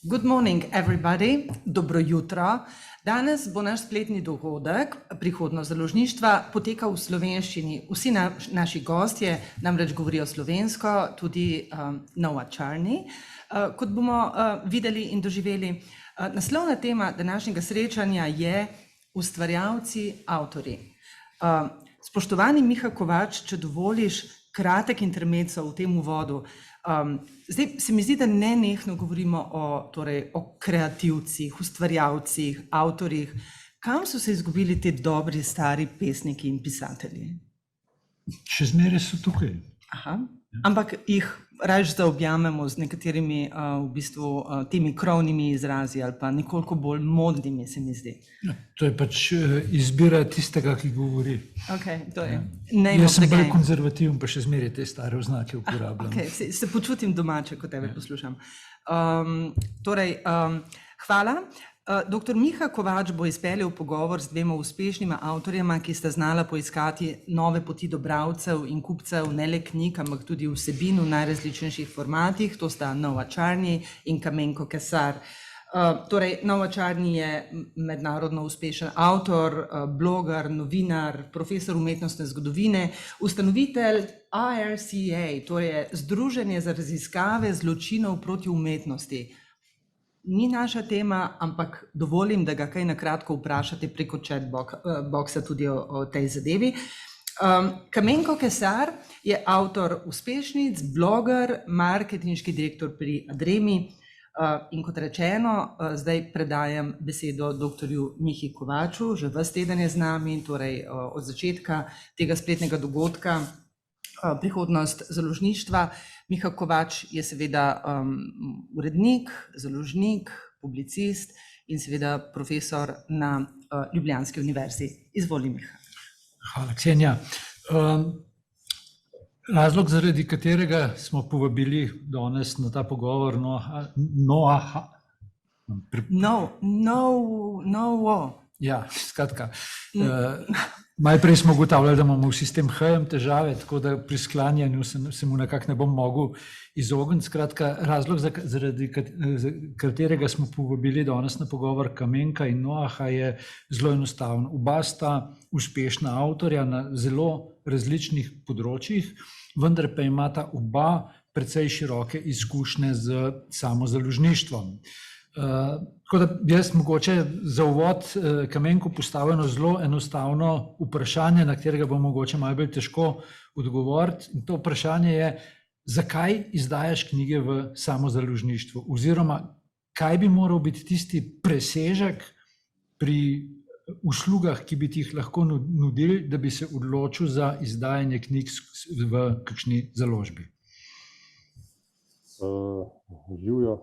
Good morning, everybody. Dobro jutro. Danes bo naš spletni dogodek Prihodnost založništva potekal v slovenščini. Vsi naši gostje namreč govorijo slovensko, tudi Noah Charney. Kot bomo videli in doživeli, naslovna tema današnjega srečanja je ustvarjalci, avtorji. Spoštovani Miha Kovač, če dovoliš kratek intermezzo v tem uvodu. Zdaj se mi zdi, da nenehno govorimo o kreativcih, ustvarjalcih, avtorjih. Kam so se izgubili ti dobri stari pesniki in pisatelji? Še zmeraj so tukaj. Aha. Ampak jih raje zaobjamemo z nekaterimi temi krovnimi izrazi ali pa nekoliko bolj modnimi, se mi zdi. Ja, to je pač izbira tistega, ki govori. Okay, to je. Ja. Jaz sem bolj konzervativen, pa še zmeraj te stare oznake uporabljam. Okay, se počutim domače, ko tebe poslušam. Hvala. Dr. Miha Kovač bo izpeljal pogovor z dvema uspešnima avtorjema, ki sta znala poiskati nove poti do bralcev in kupcev, ne le knjig, ampak tudi vsebin v najrazličnejših formatih. To sta Noah Charney in Kamenko Kesar. Noah Charney je mednarodno uspešen avtor, bloger, novinar, profesor umetnostne zgodovine, ustanovitelj IRCA, to je Združenje za raziskave zločinov proti umetnosti. Ni naša tema, ampak dovolim, da ga kaj na kratko vprašate preko chatboxa tudi o tej zadevi. Kamenko Kesar je avtor uspešnic, bloger, marketinški direktor pri Adremi in kot rečeno, zdaj predajam besedo doktorju Mihi Kovaču, že ves teden je z nami, torej od začetka tega spletnega dogodka Prihodnost založništva. Miha Kovač je seveda urednik, založnik, publicist in seveda profesor na Ljubljanski univerzi. Izvoli, Miha. Hvala, Ksenja. Razlog, zaradi katerega smo povabili danes na ta pogovor Noaha. Ja, skratka. Najprej smo ugotavljali, da imamo vsi s tem H-jem težave, tako da pri sklanjanju se mu nekako ne bom mogel izogniti. Skratka, razlog, zaradi katerega smo povabili danes na pogovor Kamenka in Noaha, je zelo enostaven. Oba sta uspešna avtorja na zelo različnih področjih, vendar pa imata oba precej široke izkušnje z samozaložništvom. Tako da jaz mogoče za uvod Kamenku postavljeno zelo enostavno vprašanje, na katerega bo mogoče malo bolj težko odgovoriti. In to vprašanje je, zakaj izdajaš knjige v samozaložništvu? Oziroma, kaj bi moral biti tisti presežek pri uslugah, ki bi ti jih lahko nudili, da bi se odločil za izdajanje knjig v kakšni založbi? Živjo.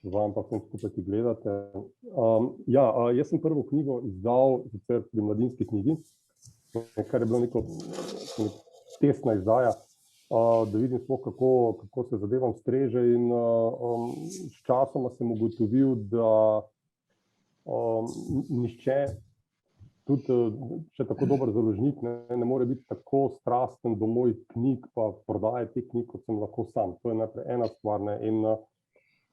Vam pa vsem skupaj, ki gledate. Jaz sem prvo knjigo izdal sicer pri Mladinski knjigi, kar je bilo neko testna izdaja, da vidim sploh, kako se zadevam streže, in s časoma sem ugotovil, da nihče, tudi še tako dober založnik, ne more biti tako strasten do mojih knjig, pa prodaje te knjig, kot sem lahko sam. To je najprej ena stvar. In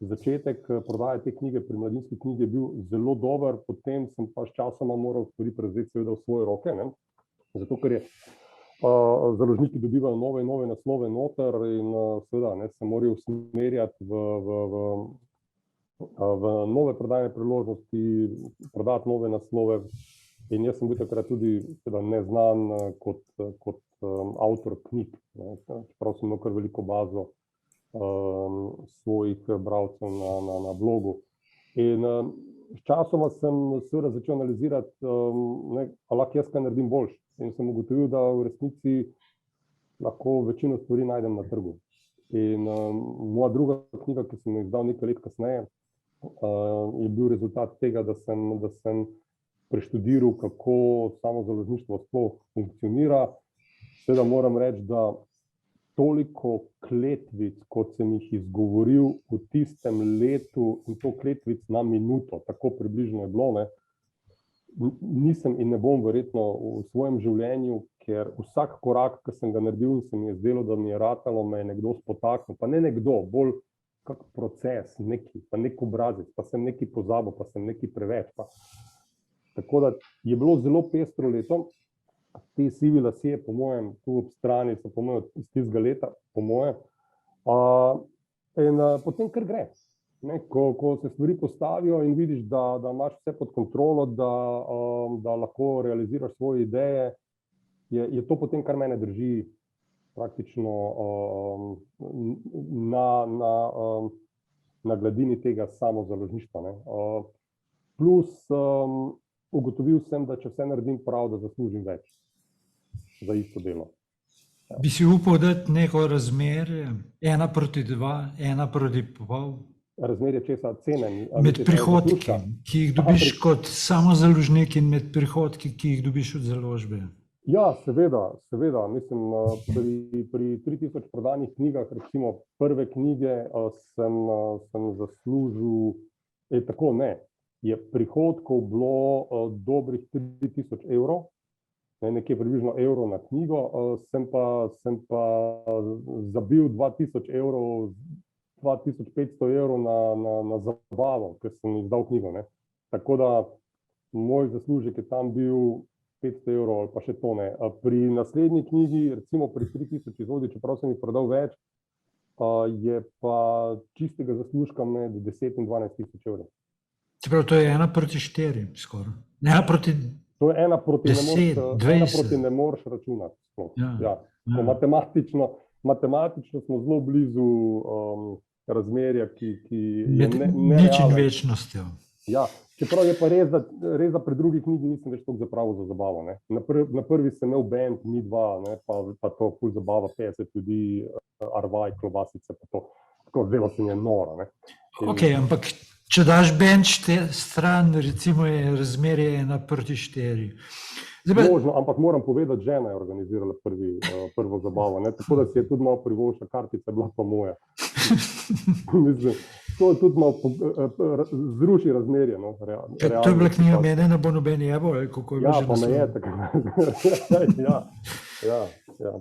začetek prodaje te knjige pri Mladinski knjigi je bil zelo dober, potem sem pa s časoma moral stvari prevzeti seveda v svoje roke, zato ker je založniki dobivajo nove in nove naslove noter in seveda se morajo usmerjati v nove prodajne priložnosti, prodati nove naslove. In jaz sem bil takrat tudi neznan kot avtor knjig, čeprav sem imel kar veliko bazo svojih bralcev na blogu. In s časoma sem seveda začel analizirati, ali lahko jaz kaj naredim boljše. In sem ugotovil, da v resnici lahko večino stvari najdem na trgu. In moja druga knjiga, ki sem jo izdal nekaj let kasneje, je bil rezultat tega, da sem preštudiral, kako samozaložništvo sploh funkcionira. Seveda moram reči, da toliko kletvic, kot sem jih izgovoril v tistem letu, in to kletvic na minuto, tako približno je bilo, nisem in ne bom verjetno v svojem življenju, ker vsak korak, ki sem ga naredil in se mi je zdelo, da mi je ratalo, me je nekdo spotaknil, pa ne nekdo, bolj kak proces, pa nek obrazec, pa sem nekaj pozabil, pa sem nekaj preveč. Tako da je bilo zelo pestro leto. Te sivi lasje, po mojem, tu ob strani so po mojem iz tistega leta, po mojem. Potem kar gre. Ko se stvari postavijo in vidiš, da imaš vse pod kontrolo, da lahko realiziraš svoje ideje, je to potem, kar mene drži praktično na gladini tega samozaložništva. Plus ugotovil sem, da če vse naredim prav, da zaslužim več za isto delo. Bi si upal dati neko razmerje, 1:2, 1:5? Razmerje česa, cene? Med prihodki, ki jih dobiš kot samozaložnik in med prihodki, ki jih dobiš od založbe. Ja, seveda. Mislim, pri 3000 prodanih knjigah, recimo prve knjige, sem zaslužil, tako ne, je prihodkov bilo dobrih 3000 evrov, nekje približno evrov na knjigo, sem pa zabil 2000 evrov, 2500 evrov na zabavo, ker sem izdal knjigo. Tako da moj zaslužek je tam bil 500 evrov ali pa še to ne. Pri naslednji knjigi, recimo pri 3000 izvodih, čeprav sem jih prodal več, je pa čistega zaslužka med 10 in 12 tisoč evrov. Čeprav to je 1:4 skoraj. 1:10, to je 1:20. Ne moreš računati. Ja. Matematično smo zelo blizu razmerja, ki je nerealno. Nič in večnostjo. Ja, čeprav je pa res, da pri drugi knjigi nisem več toliko zapravil za zabavo. Na prvi sem imel band, mi dva, pa to ful zabava, 50 ljudi, arvaj, klobasice, pa to. Tako zdelo se mi je noro. Ok, ampak če daš band stran, recimo je razmerje 1:4. Možno, ampak moram povedati, žena je organizirala prvo zabavo, tako da si je tudi malo privoščila, kartica je bila pa moja. Mislim, to tudi malo zruši razmerje. To je bila knjiga Mene ne bo noben jebo, ali kako je bilo že naslov? Ja, pa me je tako. Ja.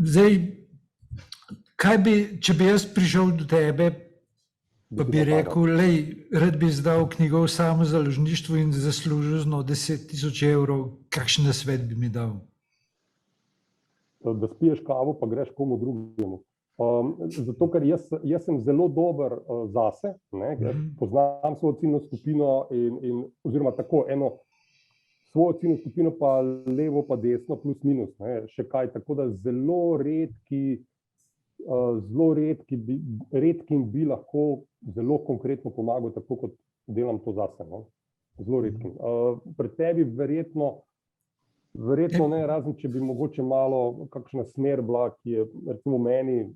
Zdaj, če bi jaz prišel do tebe, pa bi rekel, rad bi izdal knjigo o samozaložništvu in zaslužil 10.000 evrov, kakšen nasvet bi mi dal? Da spiješ kavo, pa greš komu drugemu. Zato, ker jaz sem zelo dober zase, poznam svojo ciljno skupino oziroma tako eno svojo ciljno skupino, pa levo, pa desno, plus minus, še kaj, tako da zelo redkim bi lahko zelo konkretno pomagal, tako kot delam to zase. Zelo redkim. Pri tebi verjetno ne, razen če bi mogoče malo kakšna smer bila, ki je recimo meni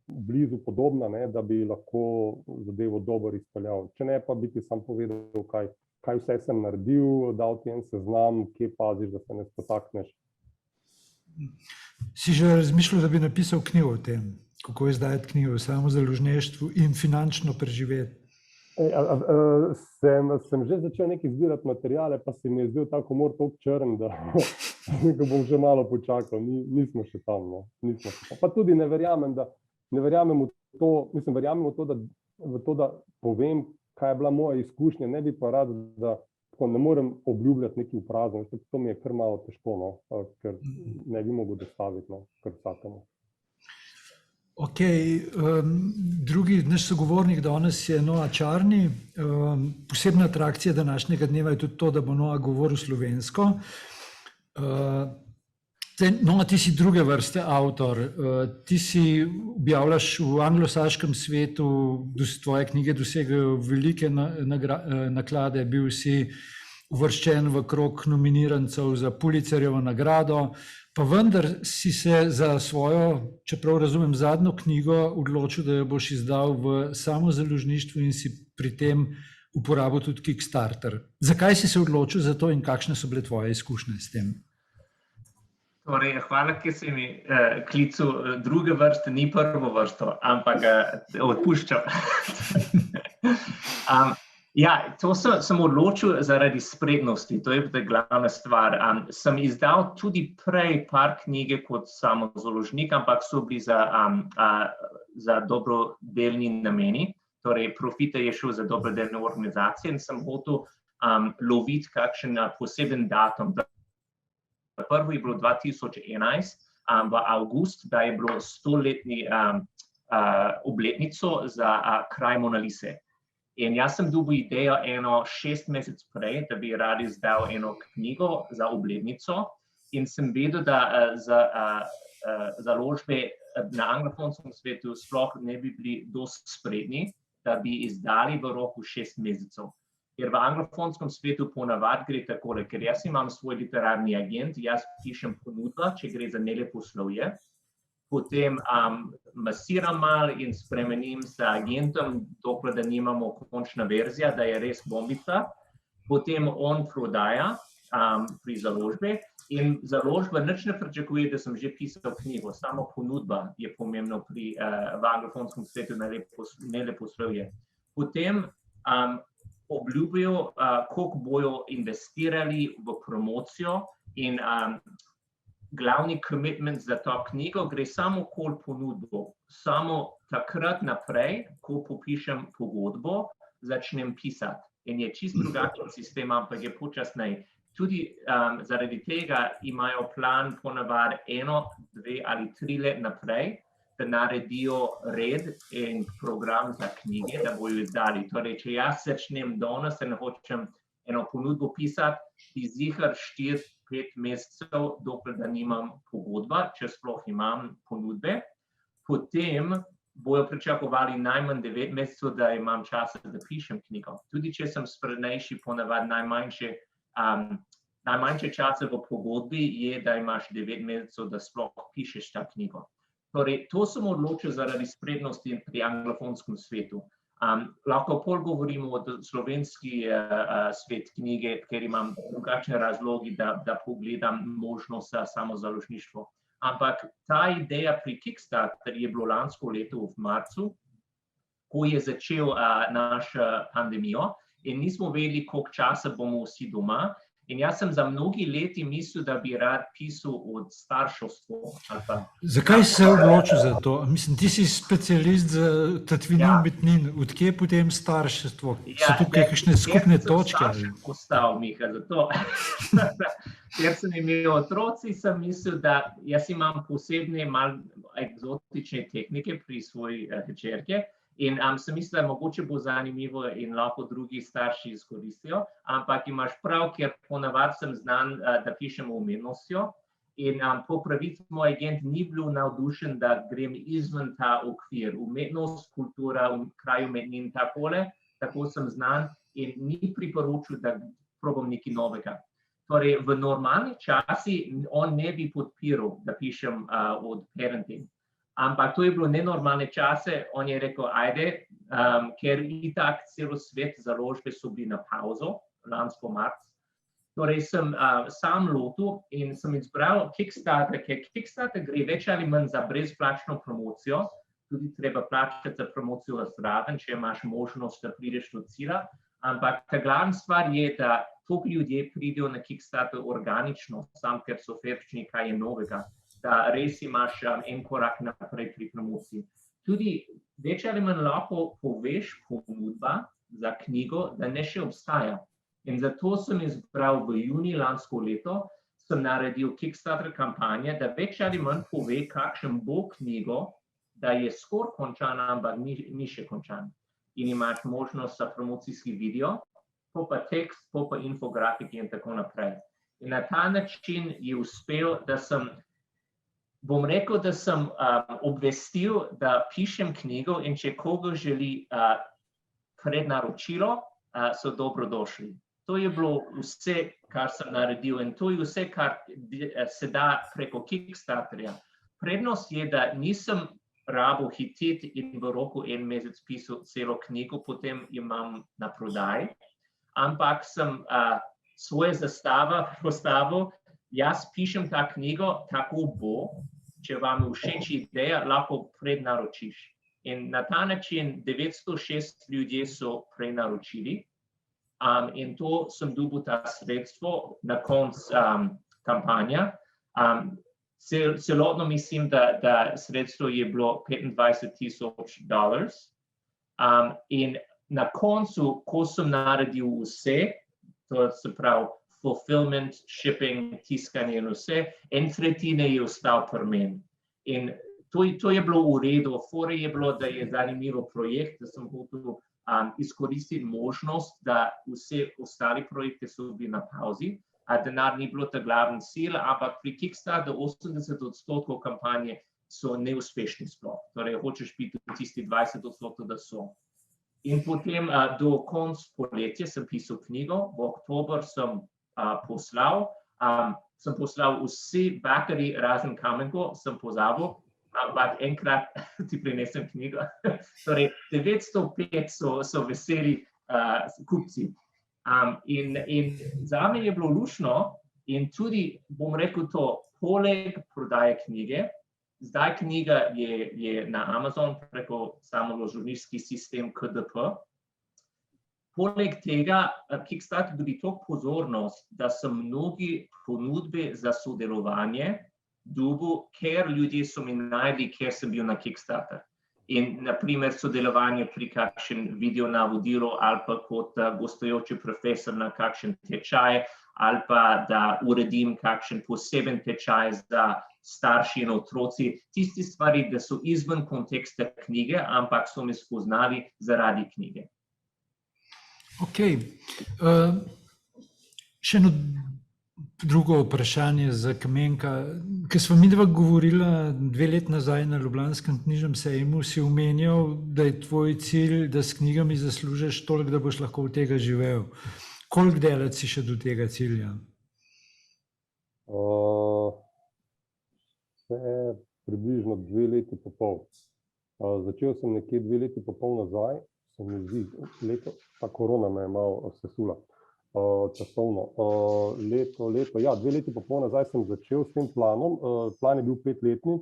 blizu podobna, da bi lahko zadevo dobro izpeljal. Če ne, pa bi ti sam povedal, kaj vse sem naredil, dal ti en seznam, kje paziš, da se ne spotakneš. Si že razmišljal, da bi napisal knjigo o tem, kako izdajati knjigo o samozaložništvu in finančno preživeti? Sem že začel nekaj zbirati materiale, pa se mi je zdel ta humor toliko črn, da bom že malo počakal. Nismo še tam. Pa tudi ne verjamem v to, da povem, kaj je bila moja izkušnja. Ne bi pa rad, da ne morem obljubljati nekaj v prazno. To mi je kar malo težko, ker ne bi mogel dostaviti kar vsakemu. Ok, drugi naš sogovornik danes je Noa Čarni. Posebna atrakcija današnjega dneva je tudi to, da bo Noa govoril slovensko. Noa, ti si druge vrste avtor. Ti si objavljaš v anglosaškem svetu, tvoje knjige dosegajo velike naklade, bil si uvrščen v krog nominirancev za Pulitzerjevo nagrado, pa vendar si se za svojo, čeprav razumem, zadnjo knjigo odločil, da jo boš izdal v samozaložništvu in si pri tem uporabil tudi Kickstarter. Zakaj si se odločil za to in kakšne so bile tvoje izkušnje s tem? Torej, hvala, ker si mi klical druge vrste, ni prvo vrsto, ampak odpuščam. Ja, to sem odločil zaradi spretnosti, to je glavna stvar. Sem izdal tudi prej par knjige kot samozaložnik, ampak so bili za dobrodelni nameni, torej profita je šel za dobrodelne organizacije in sem hotel loviti kakšen poseben datum. Prvo je bilo 2011, v avgust, da je bilo 100-letni obletnico za kraj Mona Lise. In jaz sem dobil idejo 6 mesecev prej, da bi rad izdal eno knjigo za obletnico in sem vedel, da za založbe na anglofonskem svetu sploh ne bi bili dosti spretni, da bi izdali v roku 6 mesecev. Ker v anglofonskem svetu ponavadi gre takole, ker jaz imam svoj literarni agent, jaz pišem ponudbo, če gre za neleposlovje, potem masiram malo in spremenim s agentom, dokler da nimamo končna verzija, da je res bombica, potem on prodaja pri založbi in založba nič ne pričakuje, da sem že pisal knjigo, samo ponudba je pomembno v anglofonskem svetu neleposlovje. Potem obljubijo, koliko bojo investirali v promocijo in glavni commitment za to knjigo gre samo okoli ponudbo. Samo takrat naprej, ko popišem pogodbo, začnem pisati. In je čisto drugačen sistem, ampak je počasneje. Tudi zaradi tega imajo plan ponavadi 1, 2 ali 3 let naprej, da naredijo red in program za knjige, da bojo izdali. Torej, če jaz začnem danes in hočem eno ponudbo pisati, bi ziher 4-5 mesecev, dokler da nimam pogodba, če sploh imam ponudbe. Potem bojo pričakovali najmanj 9 mesecev, da imam časa, da pišem knjigo. Tudi če sem sprednejši, ponavadi najmanjše časa v pogodbi je, da imaš 9 mesecev, da sploh pišeš ta knjigo. Torej, to sem odločil zaradi spretnosti pri anglofonskem svetu. Lahko pol govorimo o slovenski svet knjige, ker imam drugačne razlogi, da pogledam možnost za samozaložništvo. Ampak ta ideja pri Kickstarter je bilo lansko leto v marcu, ko je začel naša pandemijo in nismo vedeli, koliko časa bomo vsi doma. In jaz sem za mnogi leti mislil, da bi rad pisal od starševstva. Zakaj si se odločil za to? Mislim, ti si specialist za tatvine umetnin. Odkje potem starševstvo? So tukaj kakšne skupne točke? Ja, sem postal, Miha, zato. Ker sem imel otroci, sem mislil, da jaz imam posebne malo eksotične tehnike pri svoji hčerki. In sem mislil, da mogoče bo zanimivo in lahko drugi starši izkoristijo, ampak imaš prav, ker ponavadi sem znan, da pišem umetnostjo in po pravici moj agent ni bil navdušen, da grem izven ta okvir. Umetnost, kultura, kraj umetnin, tako sem znan in ni priporočil, da probam nekaj novega. Torej, v normalnih časih on ne bi podpiral, da pišem od parenting. Ampak to je bilo nenormalne čase, on je rekel, ajde, ker itak celo svet založbe so bili na pauzo, lansko marc. Torej sem sam lotil in sem izbral Kickstarter, ker Kickstarter gre več ali manj za brezplačno promocijo, tudi treba plačati za promocijo zraven, če imaš možnost, da prideš do cilja. Ampak ta glavna stvar je, da toliko ljudje pridejo na Kickstarter organično, sam ker so februarčni, kaj je novega. Da res imaš en korak naprej pri promociji. Tudi več ali manj lahko poveš ponudba za knjigo, da ne še obstaja. In zato sem izbral v juniju lansko leto, sem naredil Kickstarter kampanje, da več ali manj pove, kakšen bo knjigo, da je skoraj končan, ampak ni še končan. In imaš možnost za promocijski video, pa tekst, pa infografiki in tako naprej. In na ta način je uspel, da sem bom rekel, da sem obvestil, da pišem knjigo in če koga želi prednaročilo, so dobrodošli. To je bilo vse, kar sem naredil in to je vse, kar se da preko Kickstarterja. Prednost je, da nisem rabil hiteti in v roku 1 mesec pisal celo knjigo, potem imam na prodaji, ampak sem svoje zastave postavil, jaz pišem ta knjigo, tako bo, če vam je všeč ideja, lahko prednaročiš. In na ta način 906 ljudje so prenaročili in to sem dobil ta sredstvo na koncu kampanja. Celotno mislim, da sredstvo je bilo $25,000. In na koncu, ko sem naredil vse, to se pravi fulfillment, shipping, tiskanje in vse, 1/3 je ostal pri meni. In to je bilo v redu. Fore je bilo, da je zanimivo projekt, da sem hotel izkoristiti možnost, da vse ostali projekte so bili na pauzi, a denar ni bilo ta glavni cilj, ampak pri Kickstarter 80% kampanje so neuspešni sploh. Torej, hočeš biti v tisti 20%, da so. In potem do konca poletja sem pisal knjigo, v oktober sem poslal vsi bakerji razen Kamenko, sem pozabil, ampak enkrat ti prinesem knjigo. Torej, 905 so veseli kupci. In za me je bilo luštno in tudi, bom rekel to, poleg prodaje knjige, zdaj knjiga je na Amazon preko samožurnalski sistem KDP. Poleg tega Kickstarter dobi toliko pozornost, da so mnogi ponudbe za sodelovanje dobil, ker ljudje so mi našli, ker sem bil na Kickstarter. In naprimer sodelovanje pri kakšen video navodilo ali pa kot gostujoči profesor na kakšen tečaj ali pa da uredim kakšen poseben tečaj za starši in otroci. Tisti stvari, da so izven konteksta knjige, ampak so me spoznali zaradi knjige. Ok. Še eno drugo vprašanje za Kamenka. Ko smo midva govorila 2 leti nazaj na Ljubljanskem knjižnem sejmu, si omenjal, da je tvoj cilj, da s knjigami zaslužiš toliko, da boš lahko od tega živel. Koliko daleč si še do tega cilja? Približno 2 leti pa pol. Začel sem nekje 2 leti pa pol nazaj, se mi zdi, ta korona me je malo sesula. Časovno. 2 leti pa pol nazaj sem začel s tem planom. Plan je bil 5-letni.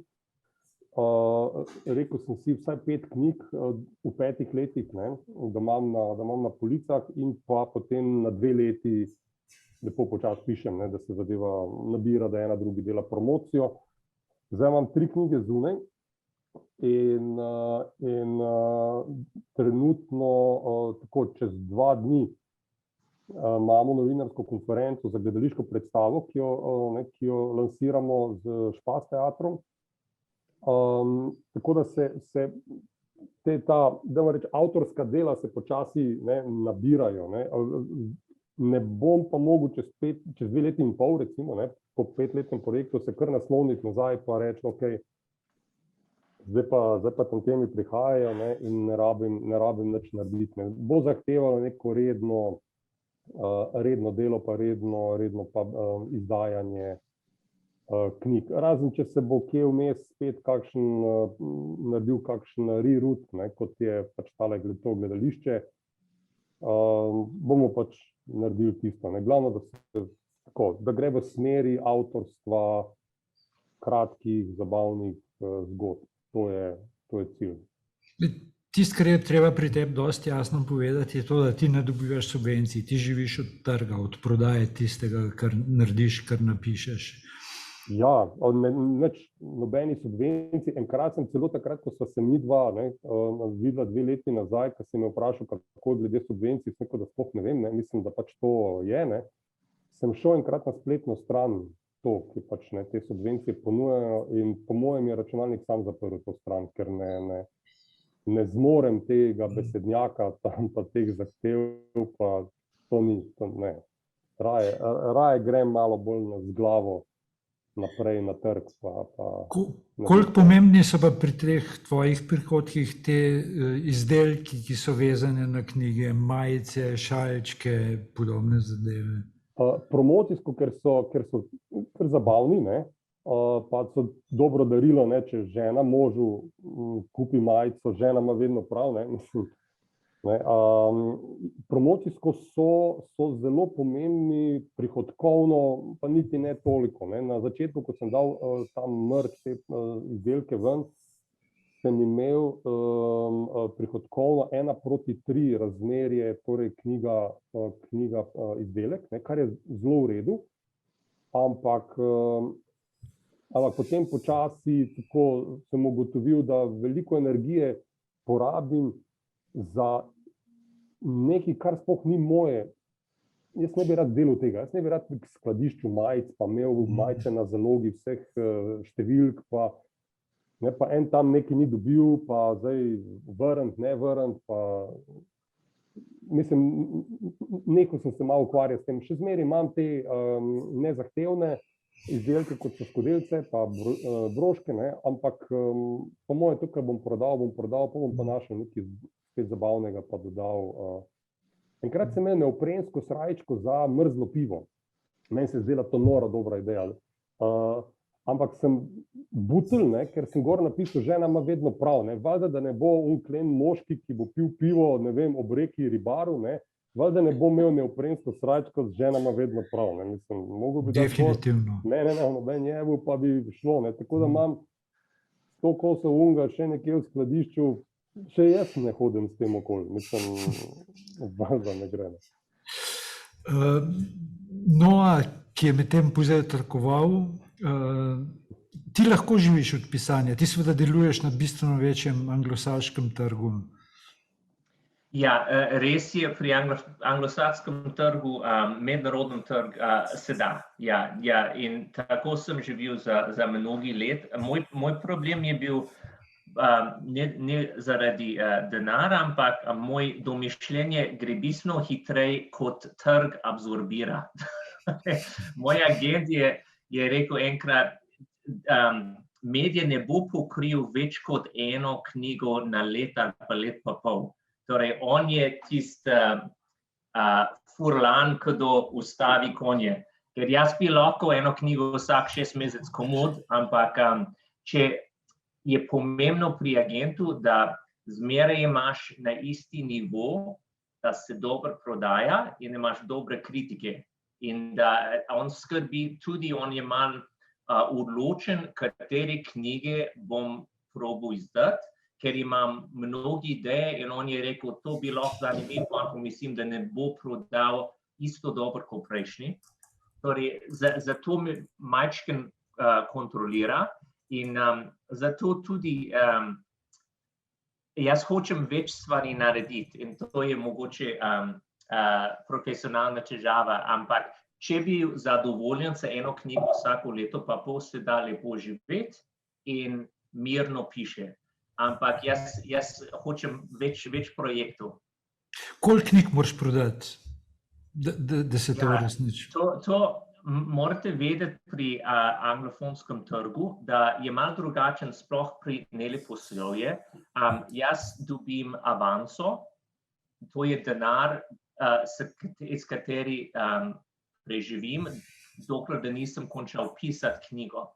Rekel sem si vsaj 5 knjig v 5 letih, da imam na policah in pa potem na 2 leti lepo počasi pišem, da se zadeva nabira, da ena drugi dela promocijo. Zdaj imam 3 knjige zunaj in trenutno tako čez 2 dni imamo novinarsko konferenco za gledališko predstavo, ki jo lansiramo z Špas teatrom. Tako da se avtorska dela se počasi nabirajo. Ne bom pa mogel čez 2 leti in pol, recimo, po 5-letnem projektu se kar nasloniti nazaj pa reči, ok, zdaj pa tam temi prihajajo in ne rabim nič narediti. Bo zahtevalo neko redno delo pa redno pa izdajanje knjig. Razen, če se bo kje vmes spet naredil kakšen reroute, kot je pač tale to gledališče, bomo pač naredili tisto. Glavno, da gre v smeri avtorstva kratkih, zabavnih zgodb. To je cilj. Tisto, kar je treba pri tebi dosti jasno povedati, je to, da ti ne dobivaš subvencij, ti živiš od trga, od prodaje tistega, kar narediš, kar napišeš. Ja, nobeni subvencij. Enkrat sem celo takrat, ko sva se midva videla 2 leti nazaj, ko sem me vprašal, kako glede subvencij, sem rekel, da sploh ne vem, mislim, da pač to je. Sem šel enkrat na spletno stran, ki pač te subvencije ponujajo in po mojem je računalnik sam zaprl to stran, ker ne zmorem tega besednjaka, tam pa teh zahtev, pa to ni. Raje grem malo bolj z glavo naprej na trg. Koliko pomembni so pa pri teh tvojih prihodkih te izdelki, ki so vezane na knjige, majice, šalčke, podobne zadeve? Promocijsko, ker so kar zabavni, pa so dobro darilo, če žena možu kupi majico, žena ima vedno prav. Promocijsko so zelo pomembni, prihodkovno pa niti ne toliko. Na začetku, ko sem dal tam merch, te izdelke ven, sem imel prihodkovno 1:3 razmerje, torej knjiga izdelek, kar je zelo v redu, ampak ampak potem počasi tako sem ugotovil, da veliko energije porabim za nekaj, kar sploh ni moje. Jaz ne bi rad delal tega, jaz ne bi rad v skladišču majic, pa imel majice na zalogi vseh številk, pa en tam nekaj ni dobil, pa zdaj vrniti, ne vrniti, pa mislim, nekaj sem se malo ukvarjal s tem. Še zmeraj imam te nezahtevne izdelke, kot so skodelice, pa broške, ne, ampak po moje tukaj bom prodal, pa bom pa našel nekaj spet zabavnega, pa dodal. Enkrat sem imel neoprensko srajčko za mrzlo pivo. Meni se je zdela to nora dobra ideja. Ampak sem bucel, ker sem gor napisal, žena ima vedno prav. Valjda, da ne bo klen moški, ki bo pil pivo, ne vem, ob reki Ribaru, valjda ne bo imel neoprensko srajčko, žena ima vedno prav. Mislim, mogel bi definitivno. Noben jevu pa bi šlo. Tako da imam 100 kosov unga še nekje v skladišču, še jaz ne hodim s tem okoli. Mislim, valjda ne gre. Noa, ki je med tem pozajtrkoval, ti lahko živiš od pisanja, ti seveda deluješ na bistveno večjem anglosaškem trgu. Ja, res je, pri anglosaškem trgu, mednarodnem trgu se da. Ja, in tako sem živel za mnogi let. Moj problem je bil ne zaradi denara, ampak moj domišljenje gre bistveno hitreje, kot trg absorbira. Moj agent je rekel enkrat, medije ne bo pokril več kot eno knjigo na let ali pa let pa pol. Torej, on je tisti furlan, ki ustavi konje. Ker jaz bi lahko eno knjigo vsak 6 mesecev komod, ampak če je pomembno pri agentu, da zmeraj imaš na isti nivo, da se dobro prodaja in imaš dobre kritike. In da on skrbi, tudi on je malo odločen, katere knjige bom probal izdati, ker imam mnogi ideje in on je rekel, to bi lahko zanimivo, ampak mislim, da ne bo prodal isto dobro kot prejšnji. Torej, zato me majčken kontrolira in zato tudi jaz hočem več stvari narediti in to je mogoče profesionalna težava, ampak če bi zadovoljen za eno knjigo vsako leto, pa pol se da lepo živeti in mirno piše. Ampak jaz hočem več projektov. Koliko knjig moraš prodati, da se to uresniči? To morate vedeti pri anglofonskem trgu, da je malo drugačen, sploh pri neleposlovje. Jaz dobim avanso, to je denar, s kateri preživim, dokler da nisem končal pisati knjigo.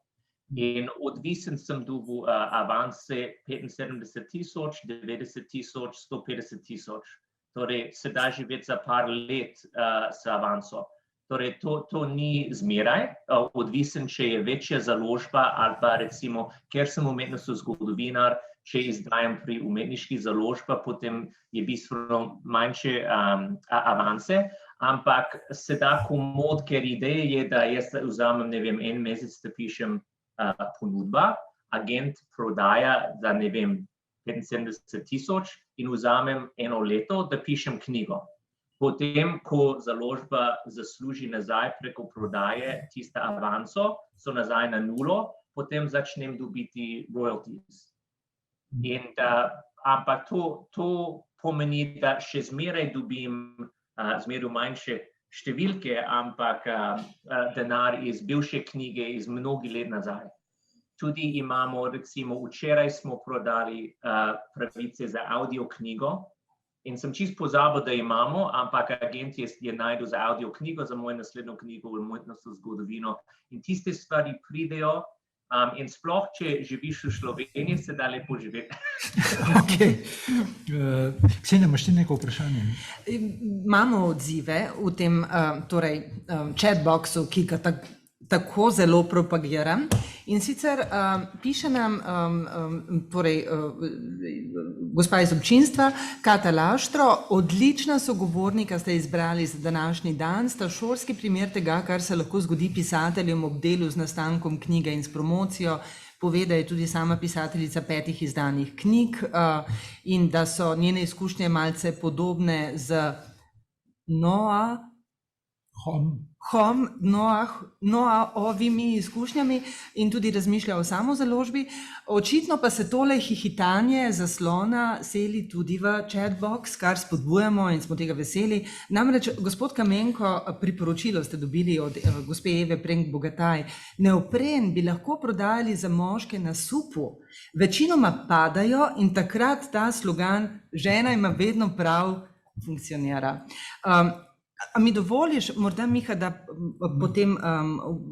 In odvisen sem dobil avanse 75,000, 90,000, 150,000. Torej, se da živeti za par let s avanso. Torej, to ni zmeraj, odvisen, če je večja založba ali pa recimo, ker sem umetnostni zgodovinar, če izdajam pri umetniški založbi, potem je bistveno manjše avanse, ampak se da komod, ker ideja je, da jaz vzamem, ne vem, en mesec, da pišem ponudba, agent prodaja za, ne vem, 75,000 in vzamem eno leto, da pišem knjigo. Potem, ko založba zasluži nazaj preko prodaje tista avanso, so nazaj na nulo, potem začnem dobiti royalties. Ampak to pomeni, da še zmeraj dobim zmeraj manjše številke, ampak denar iz bivše knjige, iz mnogi let nazaj. Tudi imamo, recimo, včeraj smo prodali pravice za audio knjigo in sem čisto pozabil, da imamo, ampak agent je najdel za audio knjigo, za mojo naslednjo knjigo v umetnostno zgodovino. In tiste stvari pridejo in sploh, če živiš v Sloveniji, se da lepo živeti. Ok. Ksenija, imaš ti neko vprašanje? Imamo odzive v tem chatboxu, ki ga tako zelo propagiram. In sicer piše nam gospa iz občinstva, Kata Laštro, odlična sogovornika ste izbrali za današnji dan, sta šolski primer tega, kar se lahko zgodi pisateljem ob delu z nastankom knjige in s promocijo. Pove, da je tudi sama pisateljica 5 izdanih knjig in da so njene izkušnje malce podobne z Noahovimi izkušnjami in tudi razmišlja o samozaložbi. Očitno pa se tole hihitanje zaslona seli tudi v chatbox, kar spodbujamo in smo tega veseli. Namreč, gospod Kamenko, priporočilo ste dobili od gospe Eve Prenk Bogataj. Neopren bi lahko prodajali za moške na supu. Večinoma padajo in takrat ta slogan žena ima vedno prav funkcionira. A mi dovoliš, morda Miha, da potem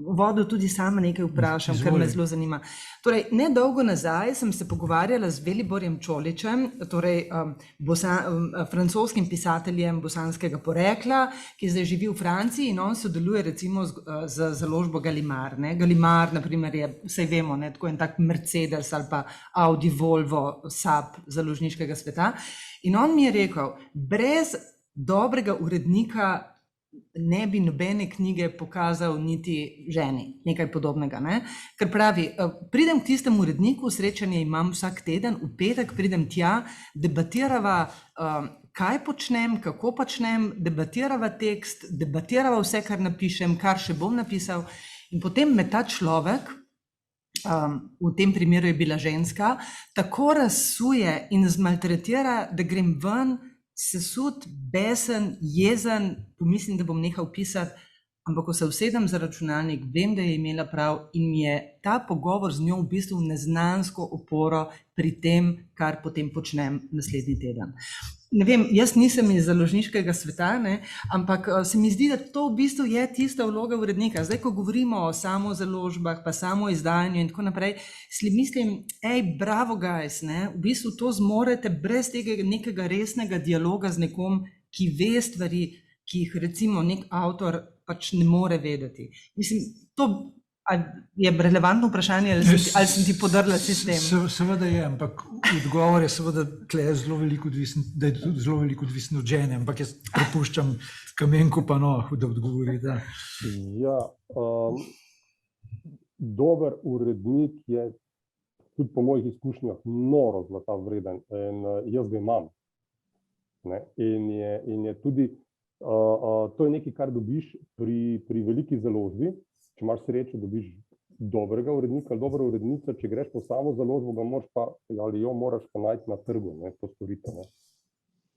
v vodu tudi sama nekaj vprašam, ker me zelo zanima. Torej, nedolgo nazaj sem se pogovarjala z Veliborjem Čoličem, torej francoskim pisateljem bosanskega porekla, ki zdaj živi v Franciji in on sodeluje recimo z založbo Gallimard. Gallimard, na primer, je, vsej vemo, tako en tak Mercedes ali pa Audi, Volvo, Saab založniškega sveta. In on mi je rekel, brez dobrega urednika ne bi nobene knjige pokazal niti ženi, nekaj podobnega. Ker pravi, pridem k tistemu uredniku, srečanje imam vsak teden, v petek pridem tja, debatirava, kaj počnem, kako počnem, debatirava tekst, debatirava vse, kar napišem, kar še bom napisal, in potem me ta človek, v tem primeru je bila ženska, tako razsuje in zmaltretira, da grem ven, sesut, besen, jezen, pomislim, da bom nehal pisati, ampak ko se usedem za računalnik, vem, da je imela prav in mi je ta pogovor z njo v bistvu neznansko oporo pri tem, kar potem počnem naslednji teden. Ne vem, jaz nisem iz založniškega sveta, ampak se mi zdi, da to v bistvu je tista vloga urednika. Zdaj, ko govorimo o samozaložbah, pa samo izdajanju in tako naprej, mislim, bravo guys, v bistvu to zmorete brez tega nekega resnega dialoga z nekom, ki ve stvari, ki jih recimo nek avtor pač ne more vedeti. Mislim, to je relevantno vprašanje, ali sem ti podrla sistem? Seveda je, ampak odgovor je seveda, da je zelo veliko odvisen od žene, ampak jaz prepuščam Kamenku pa da odgovori. Ja, dober urednik je tudi po mojih izkušnjah noro zlata vreden in jaz ga imam. In je tudi, to je nekaj, kar dobiš pri veliki založbi. Če imaš srečo, dobiš dobrega urednika ali dobro urednico, če greš po samo založbo, ga moraš pa, ali jo moraš pa najti na trgu, to storitev.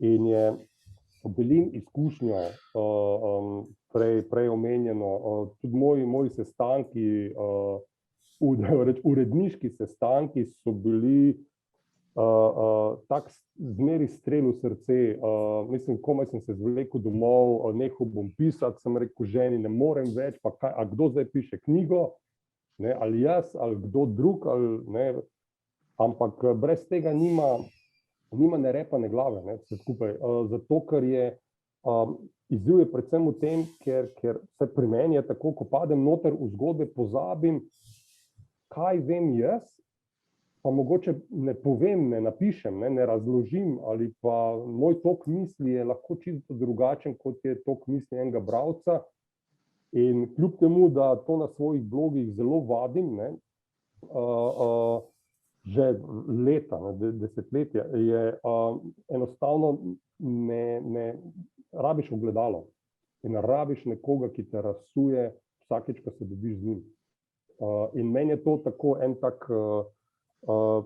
In delim izkušnjo, prej omenjeno, tudi moji sestanki, uredniški sestanki so bili tak zmeri strel v srce, mislim, komaj sem se zvlekel domov, nehal bom pisati, sem rekel ženi, ne morem več, pa kaj, a kdo zdaj piše knjigo, ali jaz, ali kdo drug, ampak brez tega nima ne repa, ne glave, vse skupaj, zato ker je, izziv je predvsem v tem, ker se pri meni je tako, ko padem noter v zgodbe, pozabim, kaj vem jaz, pa mogoče ne povem, ne napišem, ne razložim, ali pa moj tok misli je lahko čisto drugačen, kot je tok misli enega bralca. In kljub temu, da to na svojih blogih zelo vadim, že leta, desetletja, je enostavno ne rabiš ogledalo in rabiš nekoga, ki te razsuje vsakeč, ko se dobiš z njim. In meni je to tako en tak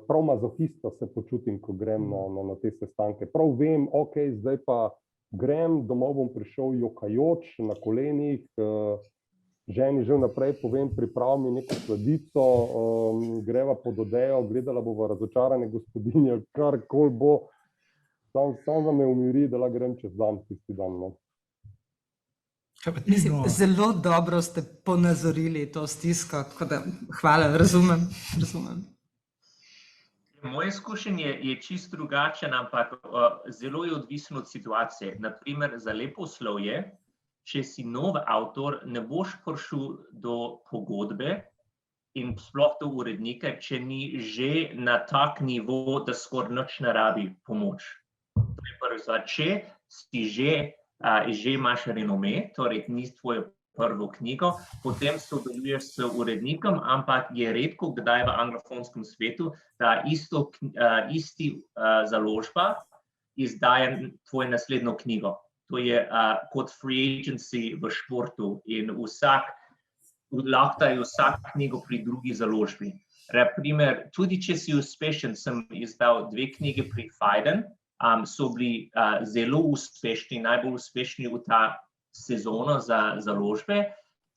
prav mazohista se počutim, ko grem na te sestanke. Prav vem, ok, zdaj pa grem, domov bom prišel jokajoč na kolenih, ženi že vnaprej povem, pripravi mi neko sladico, greva pod odejo, gledala bova Razočarane gospodinje, karkoli bo, samo da me umiri, da lahko grem čez dan, tisti dan. Mislim, zelo dobro ste ponazorili to stisko, tako da hvala, razumem. Moje izkušenje je čisto drugačen, ampak zelo je odvisno od situacije. Naprimer, za leposlovje, če si nov avtor, ne boš prišel do pogodbe, in sploh do urednika, če ni že na tak nivo, da skoraj nič ne rabi pomoč. To je prva stvar. Če si že imaš renome, torej ni tvojo prvo knjigo, potem sodeluješ s urednikom, ampak je redko kdaj v anglofonskem svetu, da isti založba izdaja tvojo naslednjo knjigo. To je kot free agency v športu in lahko je vsak knjigo pri drugi založbi. Primer, tudi če si uspešen, sem izdal 2 knjige pri Phaidon, so bili zelo uspešni, najbolj uspešni v ta sezono za založbe.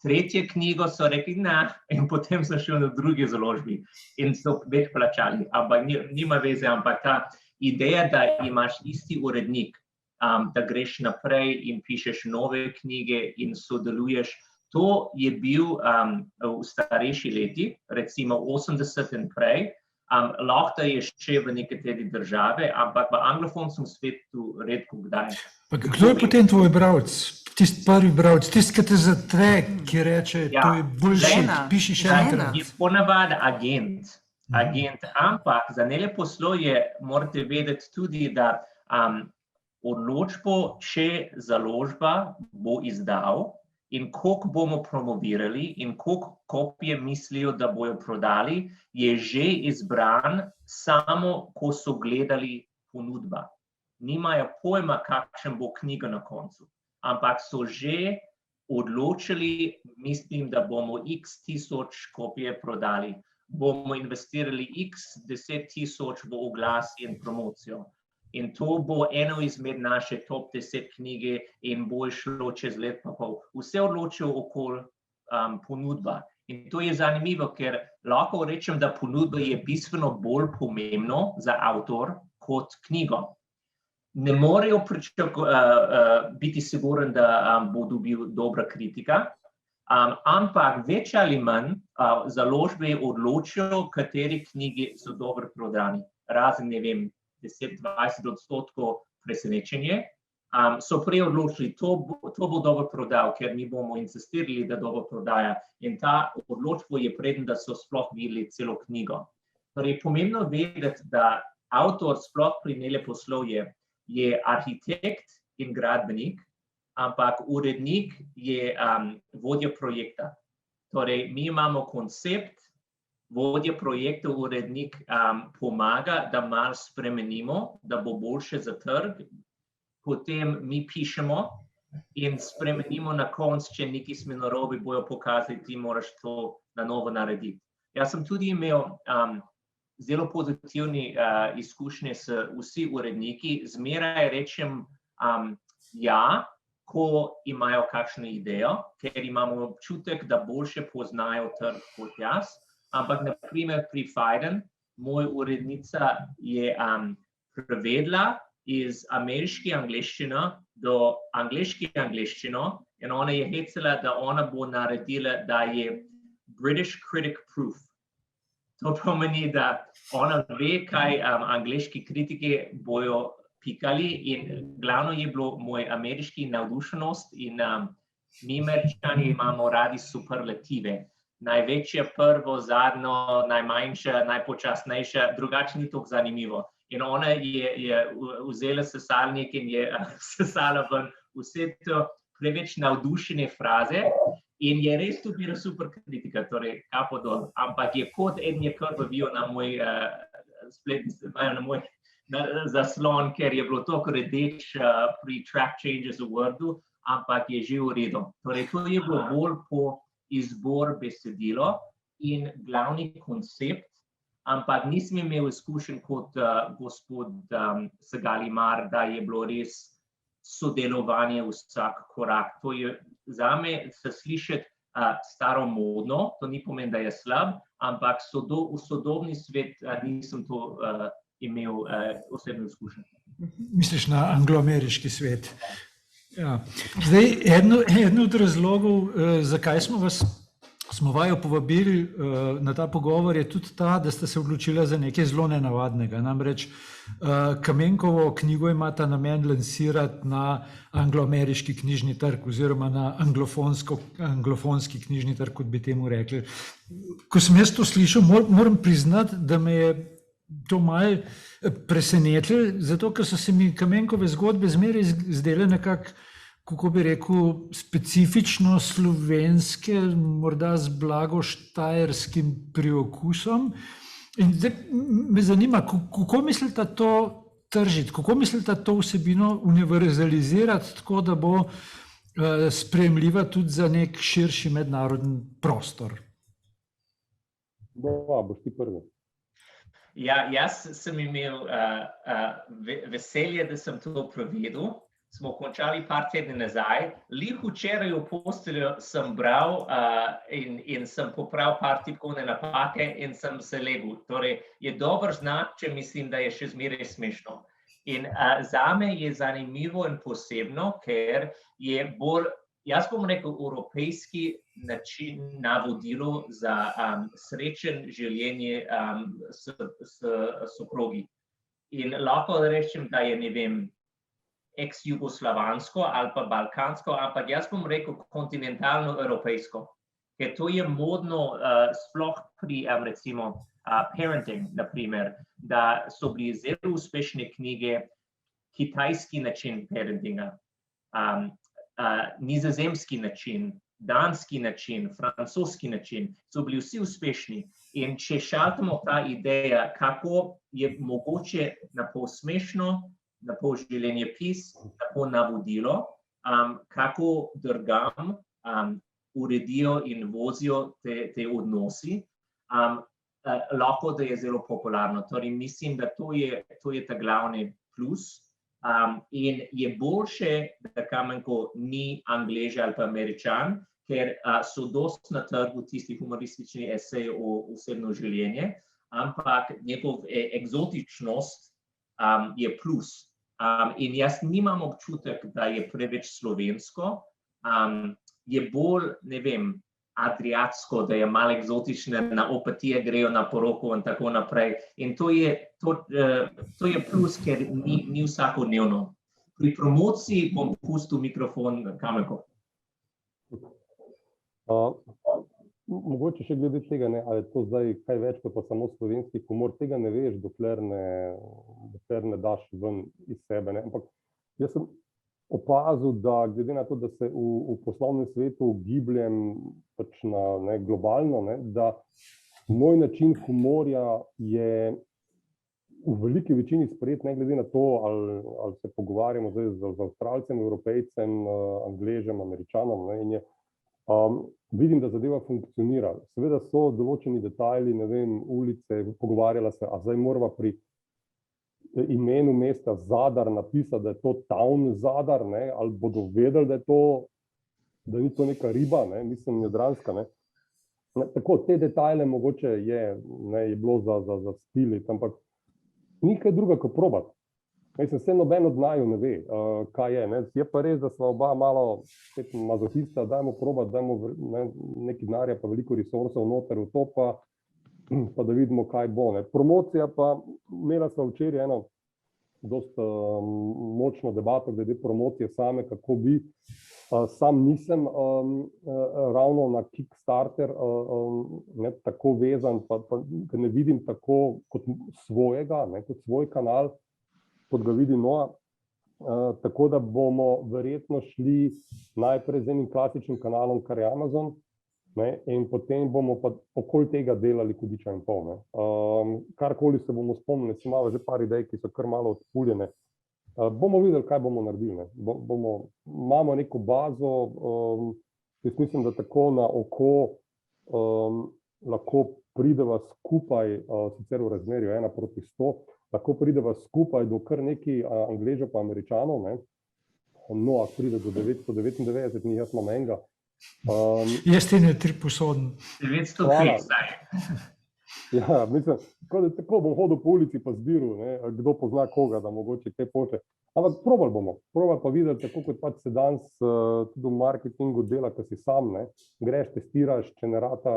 3. knjigo so rekli, ne, in potem so šli na druge založbi in so več plačali, ampak nima veze, ampak ta ideja, da imaš isti urednik, da greš naprej in pišeš nove knjige in sodeluješ, to je bil v starejši leti, recimo 80 in prej, lahko je še v nekateri države, ampak v anglofonskem svetu redko kdaj. Kdo je potem tvoj bralec? Tisti prvi bralec, tisti, ki te zatre, ki reče, to je boljše, piši še enkrat. Je ponavadi agent, ampak za neleposlovje morate vedeti tudi, da odločbo, če založba bo izdal in koliko bomo promovirali in koliko kopije mislijo, da bojo prodali, je že izbran samo, ko so gledali ponudba. Nimajo pojma, kakšen bo knjiga na koncu, ampak so že odločili, mislim, da bomo x tisoč kopije prodali, bomo investirali x 10,000 v oglas in promocijo. In to bo eno izmed naše top 10 knjige in bo šlo čez let pa pol. Vse odločijo okoli ponudba. In to je zanimivo, ker lahko rečem, da ponudba je bistveno bolj pomembno za avtor kot knjigo. Ne morejo biti siguren, da bo dobil dobra kritika, ampak več ali manj založbe odločijo, kateri knjigi so dobro prodani. Razen, ne vem, 10-20% presenečenje, so prej odločili, to bo dobro prodal, ker mi bomo insistirali, da dobro prodaja. In ta odločbo je preden, da so sploh videli celo knjigo. Torej, pomembno vedeti, da avtor sploh pri neleposlovje je arhitekt in gradbenik, ampak urednik je vodja projekta. Torej, mi imamo koncept, vodja projekta, urednik pomaga, da malo spremenimo, da bo boljše za trg, potem mi pišemo in spremenimo na koncu, če nekaj smo narobe, bojo pokazali, ti moraš to na novo narediti. Jaz sem tudi imel zelo pozitivne izkušnje s vsi uredniki, zmeraj rečem ko imajo kakšno idejo, ker imamo občutek, da boljše poznajo trg kot jaz. Ampak, na primer, pri Phaidon, moja urednica je prevedla iz ameriške angleščine do angleške angleščino in ona je hecala, da ona bo naredila, da je British critic proof. To pomeni, da ona ve, kaj angleški kritiki bojo pikali in glavno je bilo moj ameriški navdušenost in mi Američani imamo radi superlative. Največja, prvo, zadnjo, najmanjša, najpočasnejša, drugače ni tako zanimivo. In ona je vzela sesalnik in je sesala ven vse to preveč navdušene fraze in je res to bila super kritika, torej kapo dol. Ampak je kot eden je kar vavil na moj spletni, na moj zaslon, ker je bilo toliko redeč pri track changes v Wordu, ampak je že v redu. Torej, to je bilo bolj po izbor besedilo in glavni koncept, ampak nisem imel izkušenj kot gospod Segalimar, da je bilo res sodelovanje vsak korak. To je zame se slišati staromodno, to ni pomeni, da je slab, ampak v sodobni svet nisem to imel osebno izkušenj. Misliš na angloameriški svet? Ja. Zdaj, eden od razlogov, zakaj smo vas smo vaju povabili na ta pogovor, je tudi ta, da ste se odločili za nekaj zelo nenavadnega. Namreč Kamenkovo knjigo imata namen lansirati na angloameriški knjižni trg oziroma na anglofonski knjižni trg, kot bi temu rekli. Ko sem jaz to slišal, moram priznati, da me je to malo presenetilo, zato ker so se mi Kamenkove zgodbe zmeraj zdele nekako, kako bi rekel, specifično slovenske, morda z blago štajerskim priokusom. In zdaj me zanima, kako mislite to tržiti, kako mislite to vsebino univerzalizirati, tako da bo sprejemljiva tudi za nek širši mednarodni prostor? Boš ti prvi. Ja, jaz sem imel veselje, da sem to prevedel. Smo končali par tedni nazaj. Lih včeraj v posteljo sem bral in sem popravil par tipkovne napake in sem se legel. Torej, je dober znak, če mislim, da je še zmeraj smešno. In zame je zanimivo in posebno, ker je bolj, jaz bom rekel, evropejski način navodilo za srečen življenje s soprogi. In lahko rečem, da je, ne vem, ex-jugoslovansko ali pa balkansko, ampak jaz bom rekel kontinentalno-evropejsko. Ker to je modno sploh pri, recimo, parenting, naprimer, da so bili zelo uspešne knjige, kitajski način parentinga, nizozemski način, danski način, francoski način, so bili vsi uspešni. In če šaltamo ta ideja, kako je mogoče na pol smešno, na pol življenjepis, na pol navodilo, kako drugam uredijo in vozijo te odnosi, lahko da je zelo popularno. Torej, mislim, da to je ta glavni plus. In je boljše, da Kamenko ni Anglež ali pa Američan, ker so dosti na trgu tisti humoristični eseji o osebno življenje, ampak njegov eksotičnost je plus. In jaz nimam občutek, da je preveč slovensko, je bolj, ne vem, adriatsko, da je malo eksotično, na opatije grejo na poroko in tako naprej. In to je plus, ker ni vsakodnevno. Pri promociji bom pustil mikrofon Kamenko. Mogoče še glede tega, ali je to zdaj kaj več kot pa samo slovenski humor, tega ne veš, dokler ne daš ven iz sebe. Ampak jaz sem opazil, da glede na to, da se v poslovnem svetu gibljem pač globalno, da moj način humorja je v veliki večini sprejet, ne glede na to, ali se pogovarjamo zdaj z Avstralcem, Evropejcem, Angležem, Američanom, in je vidim, da zadeva funkcionira. Seveda so določeni detajli, ne vem, ulice, pogovarjala se, a zdaj morava pri imenu mesta Zadar napisati, da je to town Zadar, ali bodo vedeli, da ni to neka riba, mislim, jadranska. Tako, te detajle mogoče je bilo za stiliti, ampak ni kaj druga, kot probati. Mislim, vse noben od naju ne ve, kaj je. Je pa res, da sva oba malo mazohista, dajmo probati, dajmo nekaj denarja, pa veliko resursov noter v to, pa da vidimo, kaj bo. Promocija pa, imela sva včeraj eno dosti močno debato glede promocije same, kako bi. Sam nisem ravno na Kickstarter tako vezan, pa ne vidim tako kot svojega, kot svoj kanal, kot ga vidi Noa, tako da bomo verjetno šli najprej z enim klasičnim kanalom, kar je Amazon, in potem bomo pa okoli tega delali kudiča in pol. Karkoli se bomo spomnili, si malo že par idej, ki so kar malo odpuljene. Bomo videli, kaj bomo naredili. Imamo neko bazo, jaz mislim, da tako na oko lahko prideva skupaj, sicer v razmerju 1:100, lahko prideva skupaj do kar nekaj Angležev pa Američanov. Noah pride do 999, ni jaz imam enega. Jaz ti ne 3 posoden. 903 zdaj. Ja, mislim, tako bom hodil po ulici pa zbiral, kdo pozna koga, da mogoče kaj poče. Ampak probali pa videli, tako kot pač se danes tudi v marketingu dela, ko si sam, ne, greš, testiraš, če ne rata,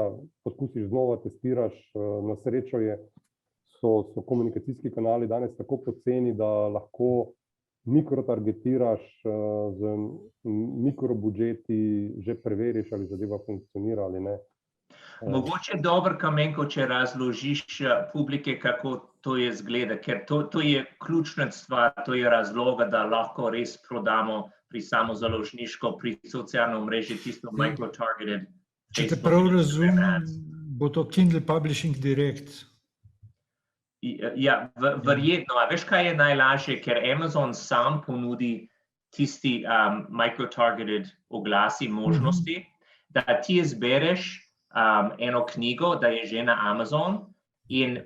poskusiš znova, testiraš, na srečo so komunikacijski kanali danes tako poceni, da lahko mikrotargetiraš z mikrobudžeti, že preveriš, ali zadeva funkcionira ali ne. Mogoče dobro, Kamenko, če razložiš publike, kako to je zgleda, ker to je ključna stvar, to je razloga, da lahko res prodamo pri samozaložniško, pri socialnem mreži, tisto micro-targeted. Če te prav razumem, bo to Kindle Publishing Direct. Ja, verjetno. A veš, kaj je najlažje, ker Amazon sam ponudi tisti micro-targeted oglasi, možnosti, da ti izbereš eno knjigo, da je že na Amazon in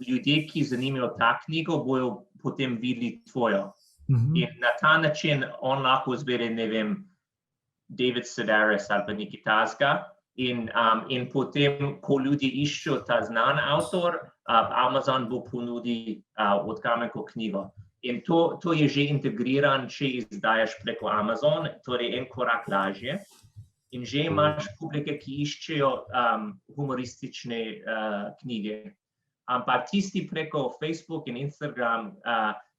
ljudje, ki zanimajo ta knjigo, bojo potem videli tvojo. In na ta način on lahko izbere, ne vem, David Sedaris ali pa nekaj takega in potem, ko ljudje iščejo ta znan avtor, Amazon bo ponudil od Kamenko knjigo. In to je že integriran, če izdajaš preko Amazon, torej en korak lažje. In že imaš publike, ki iščejo humoristične knjige. Ampak tisti preko Facebook in Instagram,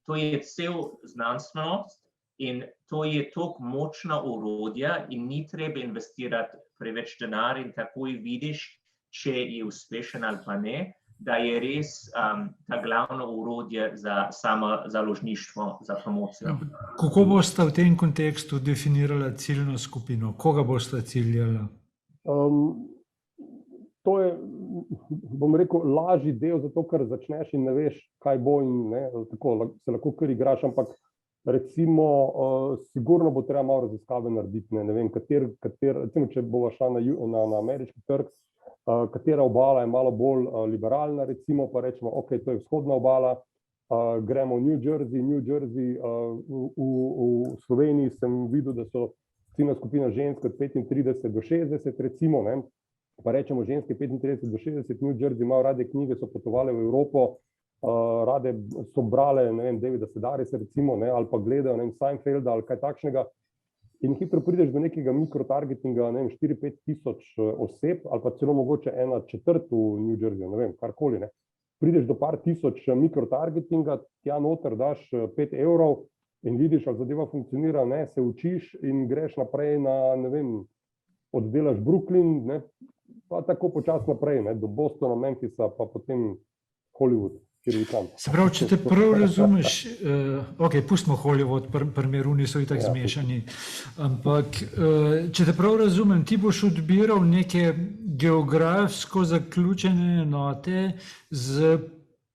to je cel znanstvenost in to je toliko močna orodja in ni treba investirati preveč denar in takoj vidiš, če je uspešen ali pa ne, da je res ta glavno orodje za samozaložništvo, za promocijo. Kako boste v tem kontekstu definirali ciljno skupino? Koga boste ciljali? To je, bom rekel, lažji del, zato ker začneš in ne veš, kaj bo in ne, tako se lahko kar igraš, ampak recimo, sigurno bo treba malo raziskave narediti, ne vem, recimo, če bova šla na ameriški trg, katera obala je malo bolj liberalna, recimo, pa rečemo, ok, to je vzhodna obala, gremo v New Jersey, v Sloveniji sem videl, da so ciljna skupina žensk od 35 do 60, recimo, ne, pa rečemo ženske 35 do 60, New Jersey, imajo rade knjige, so potovali v Evropo, rade so brale, ne vem, Davida Sedarisa, recimo, ne, ali pa gledajo, ne vem, Seinfelda ali kaj takšnega. In hitro prideš do nekega mikrotargetinga, ne vem, 4-5 tisoč oseb, ali pa celo mogoče 1/4 v New Jersey, ne vem, karkoli, ne. Prideš do par tisoč mikrotargetinga, tja noter daš 5 evrov in vidiš, ali zadeva funkcionira, ne, se učiš in greš naprej na, ne vem, oddelaš Brooklyn, ne, pa tako počasi naprej, ne, do Bostona, Memphisa, pa potem Hollywood. Se pravi, če te prav razumeš, ok, pustimo Hollywood, primeru niso itak zmešani, ampak če te prav razumem, ti boš odbiral neke geografsko zaključene enote z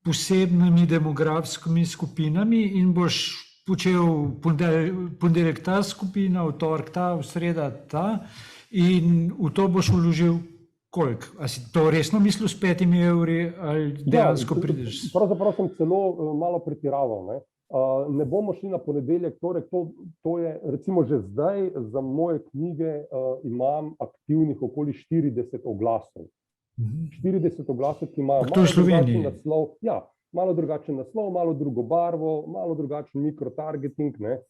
posebnimi demografskimi skupinami in boš počel ponedeljek ta skupina, v torek ta, v sreda ta in v to boš vložil koliko? A si to resno mislil s 5 evri ali dejansko prideš? Pravzaprav sem celo malo pretiraval, ne. Ne bomo šli na ponedeljek, torek, to je recimo že zdaj za moje knjige imam aktivnih okoli 40 oglasov. 40 oglasov, ki imajo malo drugačen naslov, ja, malo drugačen naslov, malo drugo barvo, malo drugačen mikrotargeting, ne.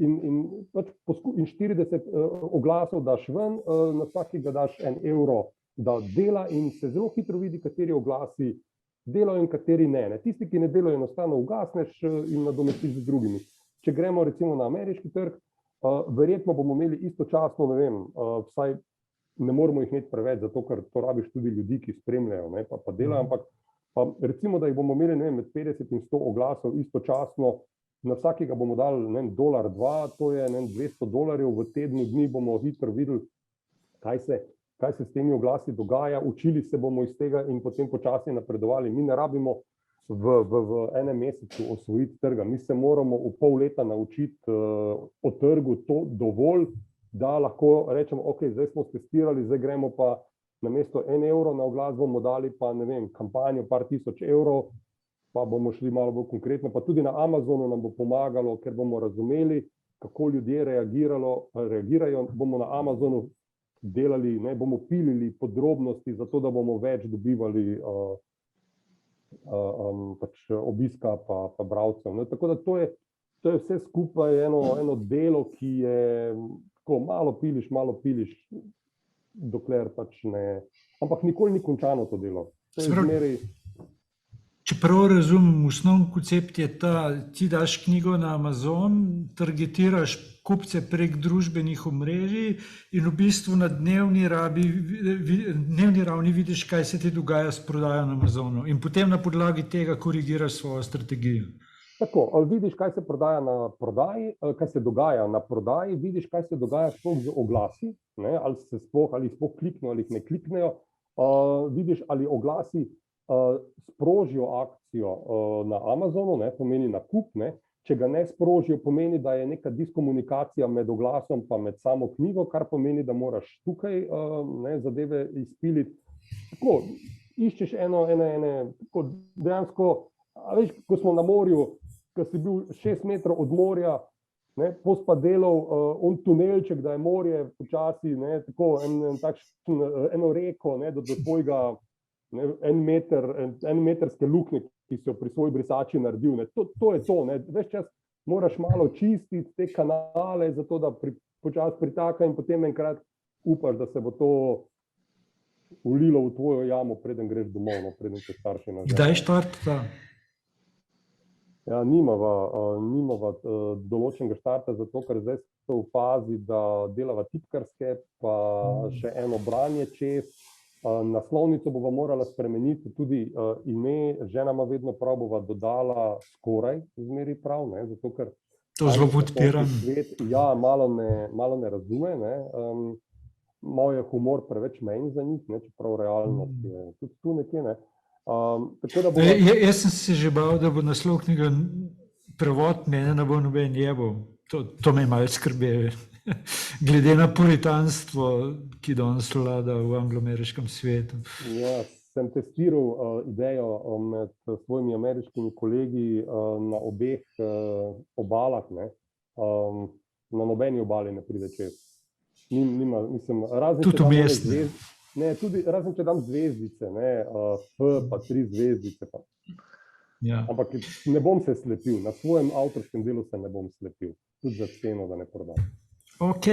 In 40 oglasov daš ven, na vsakega daš 1 evro, da dela in se zelo hitro vidi, kateri oglasi delajo in kateri ne. Tisti, ki ne delajo, enostavno ugasneš in nadomestiš z drugimi. Če gremo recimo na ameriški trg, verjetno bomo imeli istočasno, ne vem, vsaj ne moramo jih imeti preveč, zato ker to rabiš tudi ljudi, ki spremljajo, ne, pa delajo, ampak recimo, da jih bomo imeli, ne vem, med 50 in 100 oglasov istočasno. Na vsakega bomo dali, ne vem, $2, to je, ne vem, $200, v tednu dni bomo hitro videli, kaj se s temi oglasi dogaja, učili se bomo iz tega in potem počasi napredovali. Mi ne rabimo v enem mesecu osvojiti trga, mi se moramo v pol leta naučiti o trgu to dovolj, da lahko rečemo, ok, zdaj smo testirali, zdaj gremo pa namesto 1 evro na oglas bomo dali pa, ne vem, kampanjo par tisoč evrov, pa bomo šli malo bolj konkretno, pa tudi na Amazonu nam bo pomagalo, ker bomo razumeli, kako ljudje reagirajo, bomo na Amazonu delali, ne, bomo pilili podrobnosti, zato da bomo več dobivali pač obiska pa bralcev. Tako da to je to je vse skupaj eno delo, ki je tako malo piliš, dokler pač ne, ampak nikoli ni končano to delo. To je zmeraj... Čeprav razumem, osnovni koncept je ta, ti daš knjigo na Amazon, targetiraš kupce prek družbenih omrežij in v bistvu na dnevni ravni vidiš, kaj se ti dogaja s prodajo na Amazonu in potem na podlagi tega korigiraš svojo strategijo. Tako, vidiš, kaj se prodaja na prodaji, kaj se dogaja na prodaji, vidiš, kaj se dogaja sploh z oglasi, ne, ali sploh kliknejo ali jih ne kliknejo, vidiš, ali oglasi sprožijo akcijo na Amazonu, ne, pomeni nakup, ne, če ga ne sprožijo, pomeni, da je neka diskomunikacija med oglasom pa med samo knjigo, kar pomeni, da moraš tukaj zadeve izpiliti. Tako, iščeš tako dejansko, veš, ko smo na morju, ko si bil 6 metrov od morja, ne, pa delal on tunelček, da je morje počasi, ne, tako eno reko, ne, do tvojega metrske luknje, ki so pri svoji brisači naredil. Ne. To je to. Ne. Ves čas moraš malo čistiti te kanale, zato da počasi pritaka in potem enkrat upaš, da se bo to ulilo v tvojo jamo, preden greš domov, no, preden te starši nazaj. Kdaj štarta? Ja, nimava določenega štarta, zato ker zdaj so v fazi, da delava tipkarske, pa še eno branje čez. Naslovnico bova morala spremeniti, tudi ime, žena ima vedno prav, bova dodala skoraj zmeri prav, ne, zato ker to zelo podpiram. Ja, malo ne razume, ne. Malo je humor preveč menj za njih, ne, čeprav realnost je tudi tu nekje, ne. Tako da jaz sem se že bal, da bo naslov knjiga prevod mene ne bo noben jebal. To me malo skrbi. Glede na puritanstvo, ki danes vlada v anglo-ameriškem svetu. Ja, sem testiral idejo med svojimi ameriškimi kolegi na obeh obalah, ne. Na nobeni obali ne pride čez. Tudi vmesne. Ne, tudi razen če dam zvezdice, ne, F pa 3 zvezdice. Pa. Ja. Ampak ne bom se slepil, na svojem avtorskem delu se ne bom slepil, tudi za ceno, da ne prodam. Ok,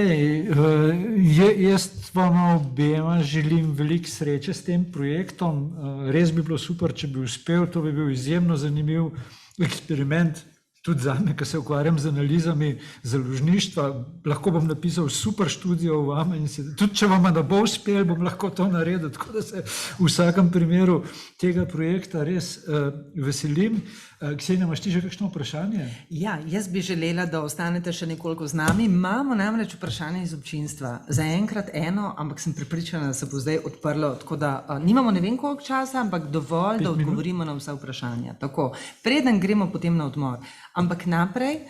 jaz vama obema želim veliko sreče s tem projektom. Res bi bilo super, če bi uspel, to bi bil izjemno zanimiv eksperiment, tudi zame, ki se ukvarjam z analizami založništva. Lahko bom napisal super študijo o vama in tudi če vama ne bo uspel, bom lahko to naredil, tako da se v vsakem primeru tega projekta res veselim. Ksenija, imaš ti že kakšno vprašanje? Ja, jaz bi želela, da ostanete še nekoliko z nami. Imamo namreč vprašanje iz občinstva. Zaenkrat eno, ampak sem prepričana, da se bo zdaj odprlo, tako da nimamo ne vem koliko časa, ampak dovolj, da odgovorimo na vsa vprašanja. Tako, preden gremo potem na odmor. Ampak naprej,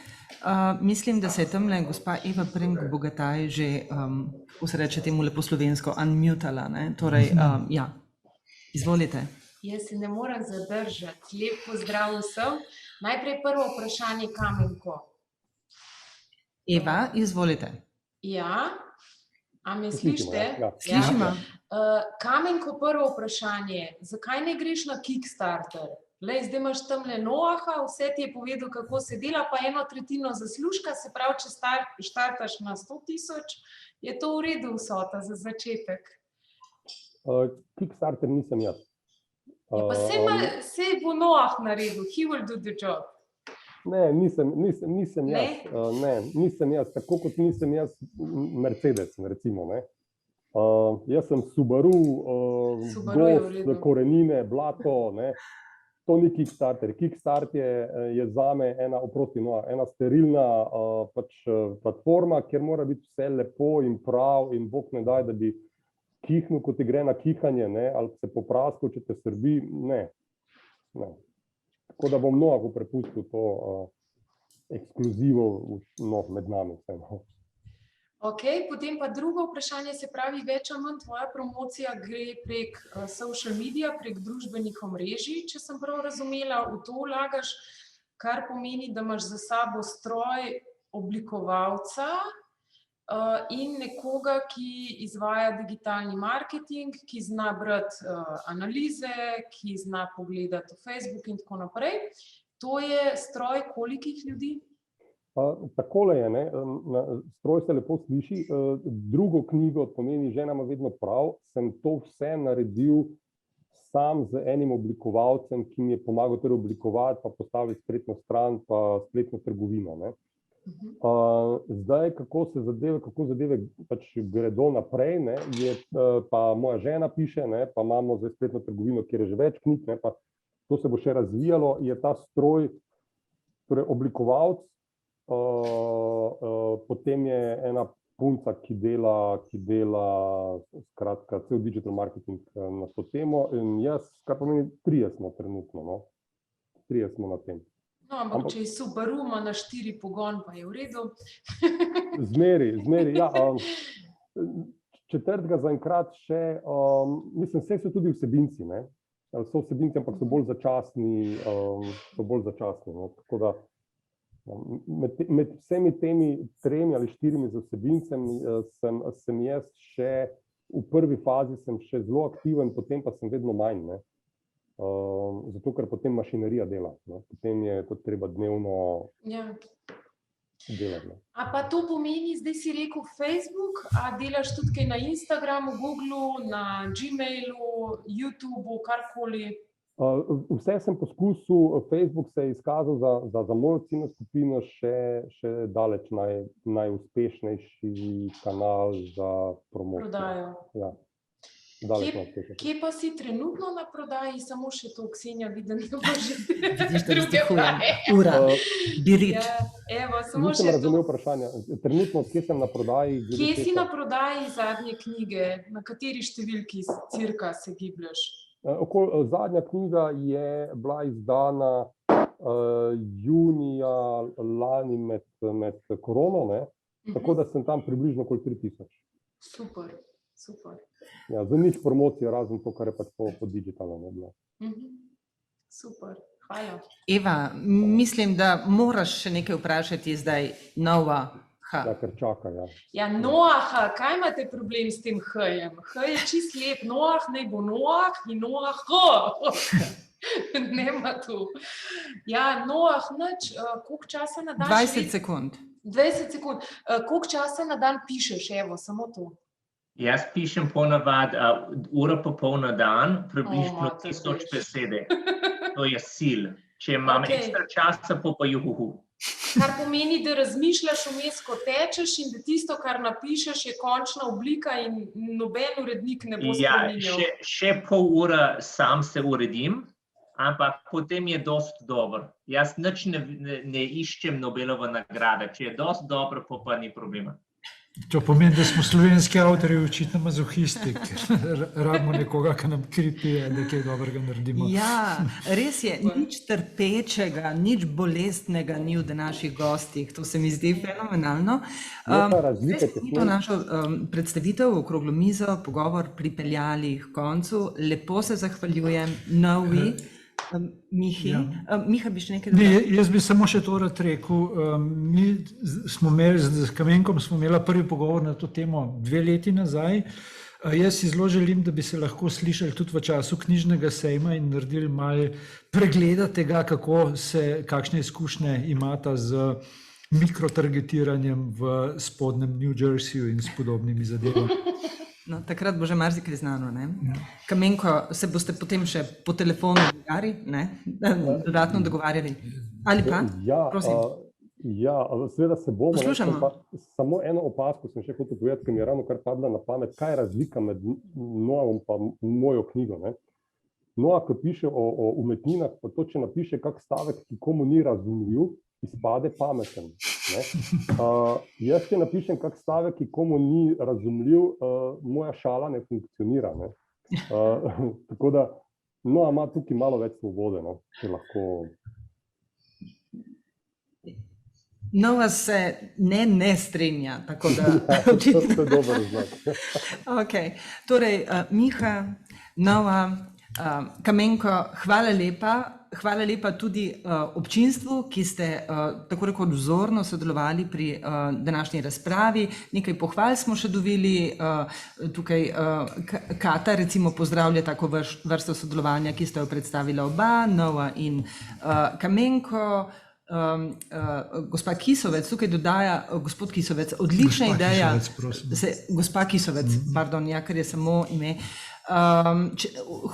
mislim, da se je tamle gospa Eva Preng-Bogataj že, kako se reče temu lepo slovensko, unmutala, ne? Torej, ja, izvolite. Jaz se ne morem zadržati. Lep pozdrav vsem. Najprej prvo vprašanje Kamenko. Eva, izvolite. Ja, a me slišite? Ja. Slišimo. Kamenko, prvo vprašanje. Zakaj ne greš na Kickstarter? Lej, zdaj imaš tamle Noaha, vse ti je povedal, kako se dela, pa 1/3 zaslužka, se pravi, če štartaš na 100.000, je to v redu vsota za začetek. Kickstarter nisem jaz. Ja, pa sej bo Noah naredil, he will do the job. Ne, nisem jaz. Ne, nisem jaz, tako kot nisem jaz Mercedes, recimo, ne. Jaz sem Subaru, gost, korenine, blato, ne. To ni Kickstarter. Kickstarter je zame ena sterilna platforma, kjer mora biti vse lepo in prav in Bog ne daj, da bi kihnil, ko ti gre na kihanje, ne, ali se popraskal, če te srbi, ne. Tako da bom Noahu prepustil to ekskluzivo med nami. Ok, potem pa drugo vprašanje, se pravi, več ali manj tvoja promocija gre prek social media, prek družbenih omrežij, če sem prav razumela, v to vlagaš, kar pomeni, da imaš za sabo stroj oblikovalca in nekoga, ki izvaja digitalni marketing, ki zna brati analize, ki zna pogledati v Facebook in tako naprej. To je stroj kolikih ljudi? Takole je, ne, stroj se lepo sliši. Drugo knjigo, to pomeni Žena ima vedno prav, sem to vse naredil sam z enim oblikovalcem, ki mi je pomagal torej oblikovati, pa postaviti spletno stran, pa spletno trgovino. Ne. Zdaj, kako zadeve pač gredo naprej, ne, je, pa moja žena piše, ne, pa imamo zdaj spletno trgovino, kjer je že več knjig, ne, pa to se bo še razvijalo, je ta stroj, torej oblikovalec, potem je ena punca, ki dela skratka cel digital marketing na to temo in jaz, kar pomeni, 3 smo trenutno, no. 3 smo na tem. No, ampak če je Subaru, ima na 4 pogon, pa je v redu. Zmeri, ja. Četrtega zaenkrat še, mislim, vse so tudi vsebinci, ne. So vsebinci, ampak so bolj začasni, no. Tako da med vsemi temi 3 ali 4 vsebincami sem jaz še, v prvi fazi sem še zelo aktiven, potem pa sem vedno manj, ne. Zato, ker potem mašinerija dela, ne. Potem je to treba dnevno delati. Ne. A pa to pomeni, zdaj si rekel Facebook, a delaš tudi kaj na Instagramu, Googlu, na Gmailu, YouTubeu, karkoli? Vse sem poskusil, Facebook se je izkazal za mojo ciljno skupino še daleč najuspešnejši kanal za promocijo. Prodajo. Ja, daleč najuspešnejši. Kje pa si trenutno na prodaji? Samo še to, Ksenija, vidim, da bo že Vidiš, da druge vaje. ura, birit. Ja, evo, samo Nisem še to. razumel vprašanja. Trenutno, kje sem na prodaji? Kje si na prodaji zadnje knjige? Na kateri številki cirka se giblješ? Zadnja knjiga je bila izdana junija lani med korono, ne? Tako da sem tam približno okoli 3000. Super, super. Ja, za nič promocije, razen to, kar je pač po digitalno ne bilo. Super, hvala. Eva, mislim, da moraš še nekaj vprašati zdaj Noa. Ja, ker čaka, ja. Ja, Noah, kaj imate problem s tem H-jem? H je čist lep, Noah naj bo Noah in Noah H. Nema tu. Ja, Noah, nič, koliko časa na dan? 20 sekund. 20 sekund. Koliko časa na dan pišeš, evo, samo to? Jaz pišem ponavadi uro pa pol na dan, približno 1000 besede. To je cilj. Če imam ekstra časa, pa juhu. Kar pomeni, da razmišljaš vmes, ko tečeš in da tisto, kar napišeš, je končna oblika in noben urednik ne bo spremenil. Ja, še pol ure sam se uredim, ampak potem je dosti dobro. Jaz nič ne iščem Nobelove nagrade. Če je dosti dobro, pa ni problema. To pomeni, da smo slovenski avtorji očitno mazohisti, ker rabimo nekoga, ki nam kripije, da kaj dobrega naredimo. Ja, res je, nič trpečega, nič bolestnega ni v naših gostih. To se mi zdi fenomenalno. To našo predstavitev, okroglo mizo, pogovor pripeljali k koncu. Lepo se zahvaljujem Novi, Mihi. Ja. Miha, bi še nekaj dodal? Jaz bi samo še to rad rekel. Mi smo imeli, z Kamenkom smo imeli prvi pogovor na to temo 2 leti nazaj. Jaz si zelo želim, da bi se lahko slišali tudi v času knjižnega sejma in naredili malo pregleda tega, kakšne izkušnje imata z mikrotargetiranjem v spodnjem New Jerseyju in s podobnimi zadevami. No, takrat bo že marsikaj znano, ne? Kamenko, se boste potem še po telefonu dodatno dogovarjali? Ali pa? Prosim. Ja, seveda se bomo. Poslušamo. Samo eno opazko sem še hotel povedati, ker mi je ravno kar padla na pamet, kaj je razlika med Noaom pa mojo knjigo, ne? Noa, ko piše o umetninah, pa to, če napiše kak stavek, ki komu ni razumljiv, izpade pameten. Jaz, če napišem kak stavek, ki komu ni razumljiv, moja šala ne funkcionira. Ne? Tako da, no, ima tukaj malo več svobode, no, če lahko. Nova se ne strinja, tako da... To je dober znak. Okay. Torej, Miha, Nova, Kamenko, hvala lepa. Hvala lepa tudi občinstvu, ki ste tako rekoč vzorno sodelovali pri današnji razpravi. Nekaj pohval smo še dobili. Tukaj Kata recimo pozdravlja tako vrsto sodelovanja, ki ste jo predstavila oba, Nova in Kamenko. gospa Kisovec tukaj dodaja, gospod Kisovec, odlična ideja. Gospa Kisovec, pardon, ja, ker je samo ime.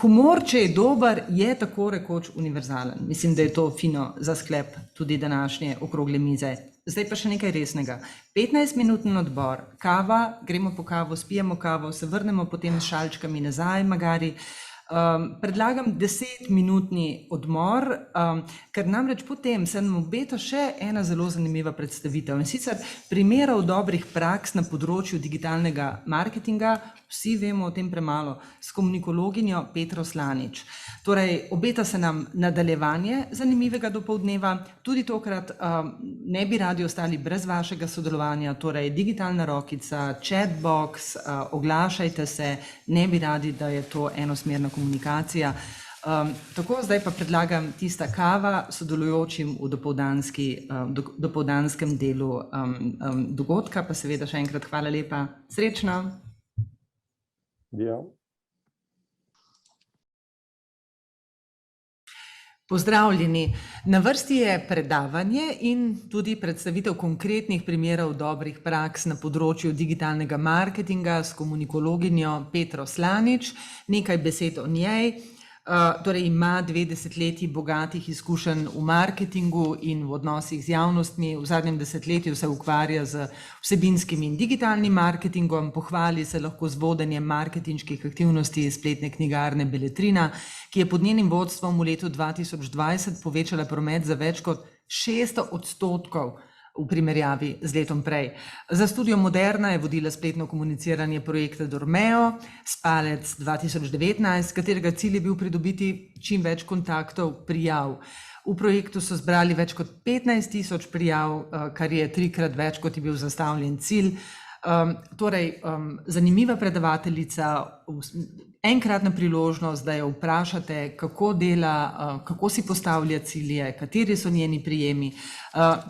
Humor, če je dober, je tako rekoč univerzalen. Mislim, da je to fino za sklep tudi današnje okrogle mize. Zdaj pa še nekaj resnega. 15-minutni odbor, kava, gremo po kavo, spijemo kavo, se vrnemo potem s šalčkami nazaj, magari. Predlagam 10-minutni odmor, ker namreč potem se nam obeta še ena zelo zanimiva predstavitev. In sicer primerov dobrih praks na področju digitalnega marketinga, vsi vemo o tem premalo, s komunikologinjo Petro Slanič. Torej, obeta se nam nadaljevanje zanimivega dopoldneva, tudi tokrat ne bi radi ostali brez vašega sodelovanja, torej digitalna rokica, chatbox, oglašajte se, ne bi radi, da je to enosmerna komunikacija. Tako, zdaj pa predlagam tista kava sodelujočim v dopoldanskem delu dogodka, pa seveda še enkrat hvala lepa. Srečno! Ja. Pozdravljeni. Na vrsti je predavanje in tudi predstavitev konkretnih primerov dobrih praks na področju digitalnega marketinga s komunikologinjo Petro Slanič. Nekaj besed o njej. Torej ima 2 desetletji bogatih izkušenj v marketingu in v odnosih z javnostmi. V zadnjem desetletju se ukvarja z vsebinskim in digitalnim marketingom, pohvali se lahko z vodenjem marketinških aktivnosti spletne knjigarne Beletrina, ki je pod njenim vodstvom v letu 2020 povečala promet za več kot 600% v primerjavi z letom prej. Za Studio Moderna je vodila spletno komuniciranje projekta Dormeo, Spalec 2019, katerega cilj je bil pridobiti čim več kontaktov, prijav. V projektu so zbrali več kot 15.000 prijav, kar je 3-krat več, kot je bil zastavljen cilj. Torej, zanimiva predavateljica, enkratna priložnost, da jo vprašate, kako dela, kako si postavlja cilje, kateri so njeni prijemi.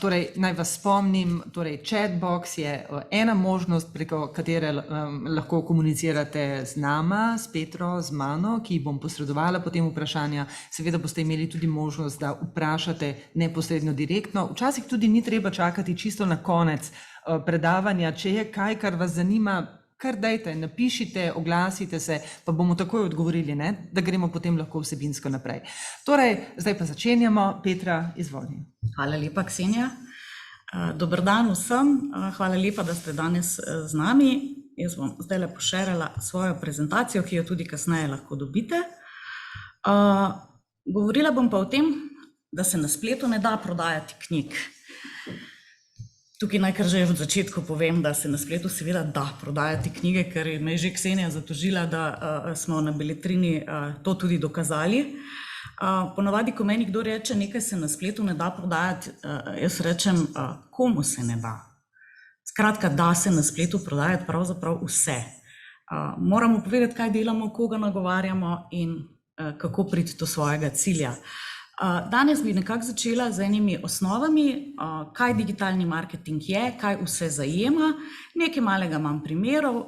Torej, naj vas spomnim, torej chatbox je ena možnost, preko katere lahko komunicirate z nama, s Petro, z mano, ki bom posredovala potem vprašanja. Seveda boste imeli tudi možnost, da vprašate neposredno direktno. Včasih tudi ni treba čakati čisto na konec predavanja, če je kaj, kar vas zanima, kar dajte, napišite, oglasite se, pa bomo takoj odgovorili, ne? Da gremo potem lahko vsebinsko naprej. Torej, zdaj pa začenjamo. Petra, izvoli. Hvala lepa, Ksenija. Dober dan vsem. Hvala lepa, da ste danes z nami. Jaz bom zdaj pošerala svojo prezentacijo, ki jo tudi kasneje lahko dobite. Govorila bom pa o tem, da se na spletu ne da prodajati knjig. Tukaj najkar že v začetku povem, da se na spletu seveda da prodajati knjige, ker me je že Ksenija zatožila, da smo na Beletrini to tudi dokazali. Ponavadi, ko meni kdo reče, nekaj se na spletu ne da prodajati, jaz rečem, komu se ne da. Skratka, da se na spletu prodajati pravzaprav vse. Moramo povedati, kaj delamo, koga nagovarjamo in kako priti do svojega cilja. Danes bi nekako začela z enimi osnovami, kaj digitalni marketing je, kaj vse zajema, nekaj malega imam primerov,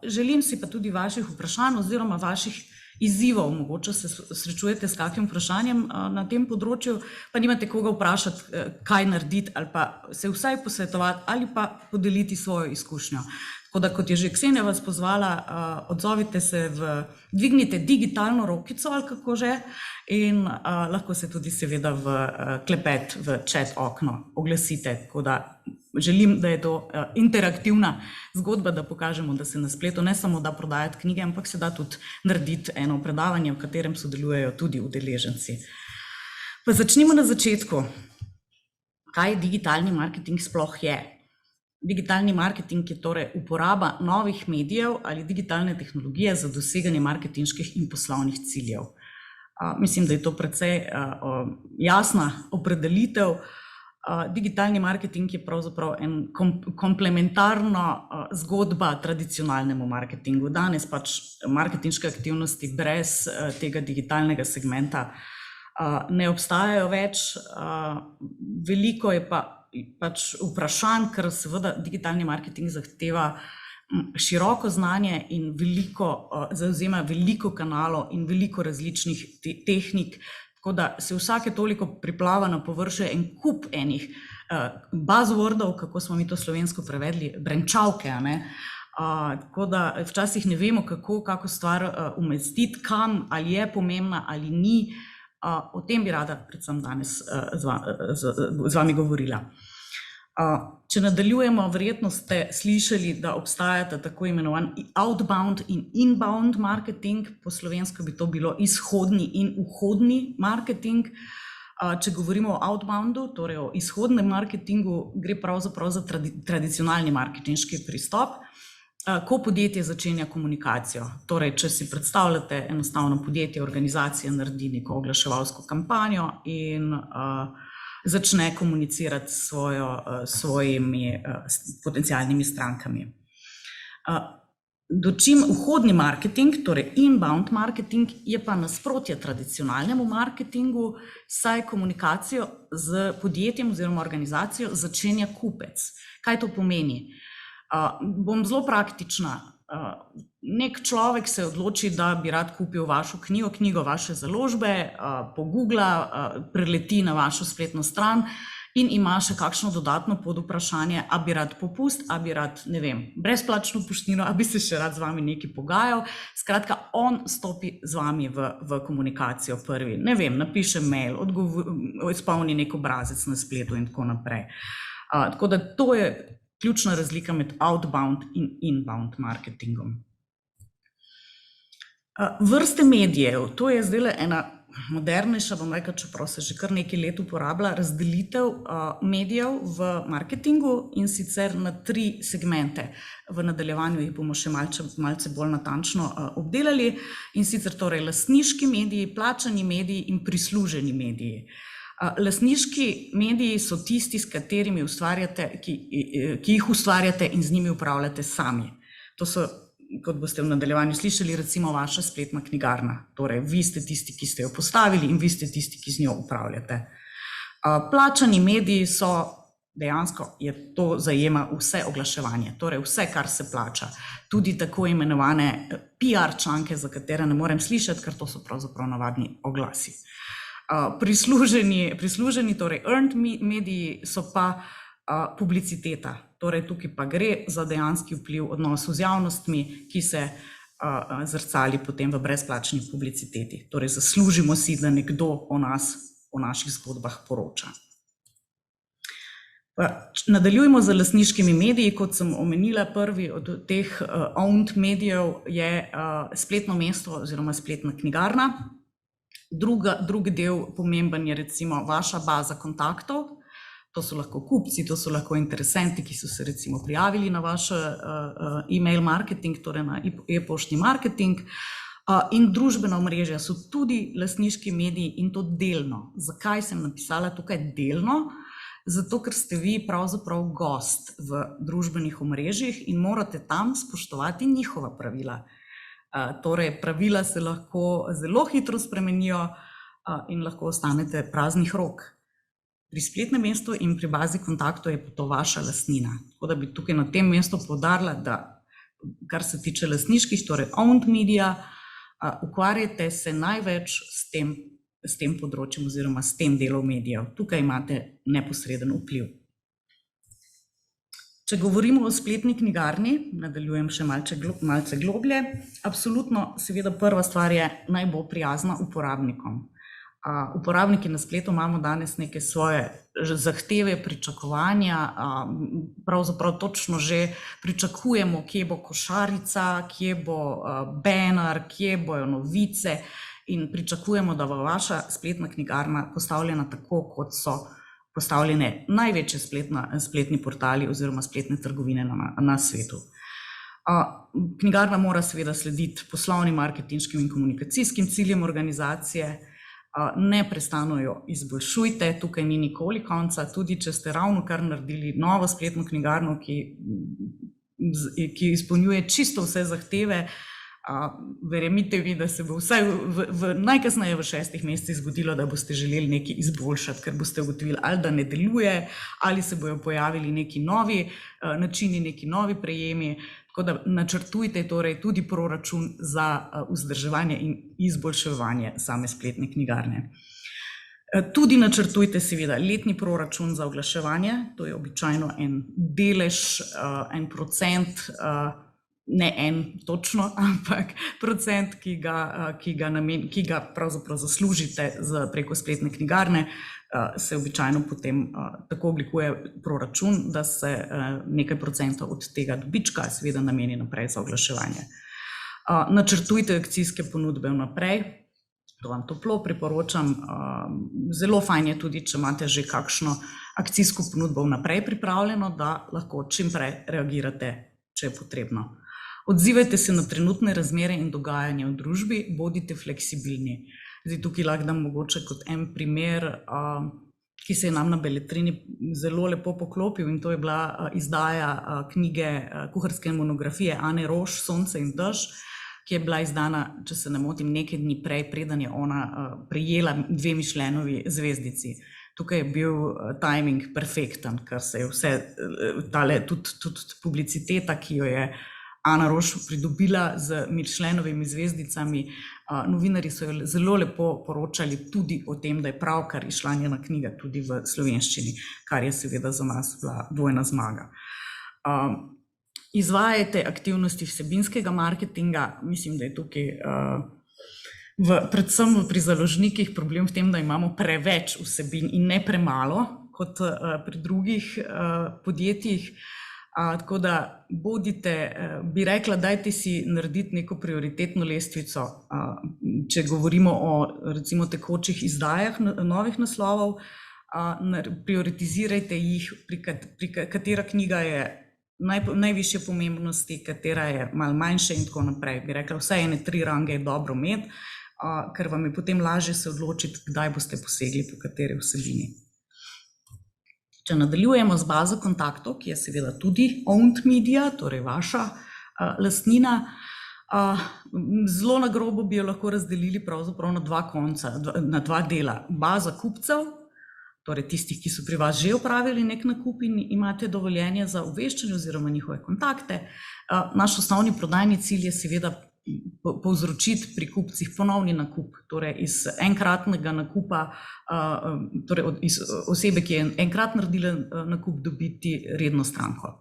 želim si pa tudi vaših vprašanj oziroma vaših izzivov, mogoče se srečujete s kakšnim vprašanjem na tem področju, pa nimate koga vprašati, kaj narediti ali pa se vsaj posvetovati ali pa podeliti svojo izkušnjo. Tako da, kot je že Ksenija vas pozvala, odzovite se, dvignite digitalno rokico ali kako že in lahko se tudi seveda v klepet, v chat okno oglasite. Tako da želim, da je to interaktivna zgodba, da pokažemo, da se na spletu ne samo da prodajati knjige, ampak se da tudi narediti eno predavanje, v katerem sodelujejo tudi udeleženci. Pa začnimo na začetku. Kaj digitalni marketing sploh je? Digitalni marketing je torej uporaba novih medijev ali digitalne tehnologije za doseganje marketinških in poslovnih ciljev. Mislim, da je to precej jasna opredelitev. Digitalni marketing je pravzaprav en komplementarna zgodba tradicionalnemu marketingu. Danes pač marketinške aktivnosti brez tega digitalnega segmenta ne obstajajo več. Veliko je pač vprašanj, ker seveda digitalni marketing zahteva široko znanje in zavzema veliko kanalov in veliko različnih tehnik, Tako da se vsake toliko priplava na površje en kup enih buzzwordov, kako smo mi to slovensko prevedli, brenčavke, a ne? Tako da včasih ne vemo, kako stvar umestiti, kam, ali je pomembna ali ni. O tem bi rada predvsem danes z vami govorila. Če nadaljujemo, verjetno ste slišali, da obstajata tako imenovan outbound in inbound marketing, po slovensko bi to bilo izhodni in vhodni marketing. Če govorimo o outboundu, torej o izhodnem marketingu, gre pravzaprav za tradicionalni marketinški pristop, ko podjetje začenja komunikacijo. Torej, če si predstavljate enostavno podjetje, organizacija naredi neko oglaševalsko kampanjo in začne komunicirati s svojimi potencialnimi strankami. Dočim vhodni marketing, torej inbound marketing, je pa nasprotje tradicionalnemu marketingu, saj komunikacijo z podjetjem oziroma organizacijo začenja kupec. Kaj to pomeni? Bom zelo praktična. Nek človek se odloči, da bi rad kupil vašo knjigo vaše založbe, pogoogla, preleti na vašo spletno stran in ima še kakšno dodatno podvprašanje, a bi rad popust, a bi rad, ne vem, brezplačno poštnino, a bi se še rad z vami nekaj pogajal. Skratka, on stopi z vami v komunikacijo prvi. Ne vem, napiše mail, izpolni nek obrazec na spletu in tako naprej. Tako da to je ključna razlika med outbound in inbound marketingom. Vrste medijev, to je zdaj ena modernejša, bom rekla, čeprav se že kar nekaj let uporablja, razdelitev medijev v marketingu in sicer na 3 segmente. V nadaljevanju jih bomo še malce bolj natančno obdelali, in sicer torej lastniški mediji, plačani mediji in prisluženi mediji. Lastniški mediji so tisti, s katerimi ustvarjate, ki jih ustvarjate in z njimi upravljate sami. To so, kot boste v nadaljevanju slišali, recimo vaša spletna knjigarna. Torej, vi ste tisti, ki ste jo postavili in vi ste tisti, ki z njo upravljate. Plačani mediji so, dejansko je to zajema vse oglaševanje, torej vse, kar se plača. Tudi tako imenovane PR članke, za katere ne morem slišati, ker to so pravzaprav navadni oglasi. Prisluženi, torej earned mediji so pa publiciteta. Torej tukaj pa gre za dejanski vpliv odnosov z javnostmi, ki se zrcali potem v brezplačni publiciteti. Torej zaslužimo si, da nekdo o nas, o naših zgodbah poroča. Nadaljujemo z lastniškimi mediji. Kot sem omenila, prvi od teh owned medijev je spletno mesto oziroma spletna knjigarna. Drugi del pomemben je recimo vaša baza kontaktov. To so lahko kupci, to so lahko interesenti, ki so se recimo prijavili na vaš e-mail marketing, torej na e-poštni marketing. In družbena omrežja so tudi lastniški mediji in to delno. Zakaj sem napisala tukaj delno? Zato, ker ste vi pravzaprav gost v družbenih omrežjih in morate tam spoštovati njihova pravila. Torej, pravila se lahko zelo hitro spremenijo in lahko ostanete praznih rok. Pri spletnem mestu in pri bazi kontaktov je to vaša lastnina. Tako da bi tukaj na tem mestu poudarila, da kar se tiče lastniških, torej owned media, ukvarjate se največ s tem področjem oziroma s tem delom medijev. Tukaj imate neposreden vpliv. Če govorimo o spletni knjigarni, nadaljujem še malce globlje, absolutno seveda prva stvar je naj bo prijazna uporabnikom. Uporabniki na spletu imamo danes neke svoje zahteve, pričakovanja, pravzaprav točno že pričakujemo, kje bo košarica, kje bo banner, kje bojo novice in pričakujemo, da bo vaša spletna knjigarna postavljena tako, kot so postavljene največje spletni portali oziroma spletne trgovine na svetu. Knjigarna mora seveda slediti poslovnim, marketinškim in komunikacijskim ciljem organizacije. Neprestano jo izboljšujte, tukaj ni nikoli konca, tudi če ste ravno kar naredili novo spletno knjigarno, ki izpolnjuje čisto vse zahteve, verjemite vi, da se bo vsaj najkasneje v 6 mesecih zgodilo, da boste želeli nekaj izboljšati, ker boste ugotovili, ali da ne deluje, ali se bojo pojavili neki novi načini, neki novi prejemi. Tako da načrtujte torej tudi proračun za vzdrževanje in izboljševanje same spletne knjigarne. Tudi načrtujte seveda letni proračun za oglaševanje, to je običajno en delež, 1%, ne en točno, ampak procent, ki ga pravzaprav zaslužite preko spletne knjigarne, se običajno potem tako oblikuje proračun, da se nekaj procentov od tega dobička seveda nameni naprej za oglaševanje. Načrtujte akcijske ponudbe vnaprej, to vam toplo priporočam. Zelo fajn je tudi, če imate že kakšno akcijsko ponudbo vnaprej pripravljeno, da lahko čim prej reagirate, če je potrebno. Odzivajte se na trenutne razmere in dogajanje v družbi, bodite fleksibilni. Zdaj, tukaj lahko dam mogoče kot en primer, ki se je nam na Beletrini zelo lepo poklopil, in to je bila izdaja knjige kuharske monografije Ane Roš, Sonce in dež, ki je bila izdana, če se ne motim, nekaj dni prej, preden je ona prejela 2 Michelinovi zvezdici. Tukaj je bil timing perfekten, ker se je vse, tudi publiciteta, ki jo je Ana Roš pridobila z Michelinovimi zvezdicami. Novinarji so jo zelo lepo poročali tudi o tem, da je pravkar izšla njena knjiga tudi v slovenščini, kar je seveda za nas bila dvojna zmaga. Izvajajte aktivnosti vsebinskega marketinga. Mislim, da je tukaj predvsem pri založnikih problem v tem, da imamo preveč vsebin in ne premalo kot pri drugih podjetjih. Tako da bodite, bi rekla, dajte si narediti neko prioritetno lestvico. Če govorimo o recimo tekočih izdajah novih naslovov, prioritizirajte jih, katera knjiga je najvišje pomembnosti, katera je malo manjše in tako naprej. Bi rekla, vse ene 3 range je dobro imeti, ker vam je potem lažje se odločiti, kdaj boste posegli po kateri vsebini. Če nadaljujemo z bazo kontaktov, ki je seveda tudi owned media, torej vaša lastnina, zelo na grobo bi jo lahko razdelili pravzaprav na 2 konca, na 2 dela. Baza kupcev, torej tistih, ki so pri vas že opravili nek nakup in imate dovoljenje za obveščanje oziroma njihove kontakte. Naš osnovni prodajni cilj je seveda povzročiti pri kupcih ponovni nakup, torej iz enkratnega nakupa, torej iz osebe, ki je enkrat naredila nakup, dobiti redno stranko.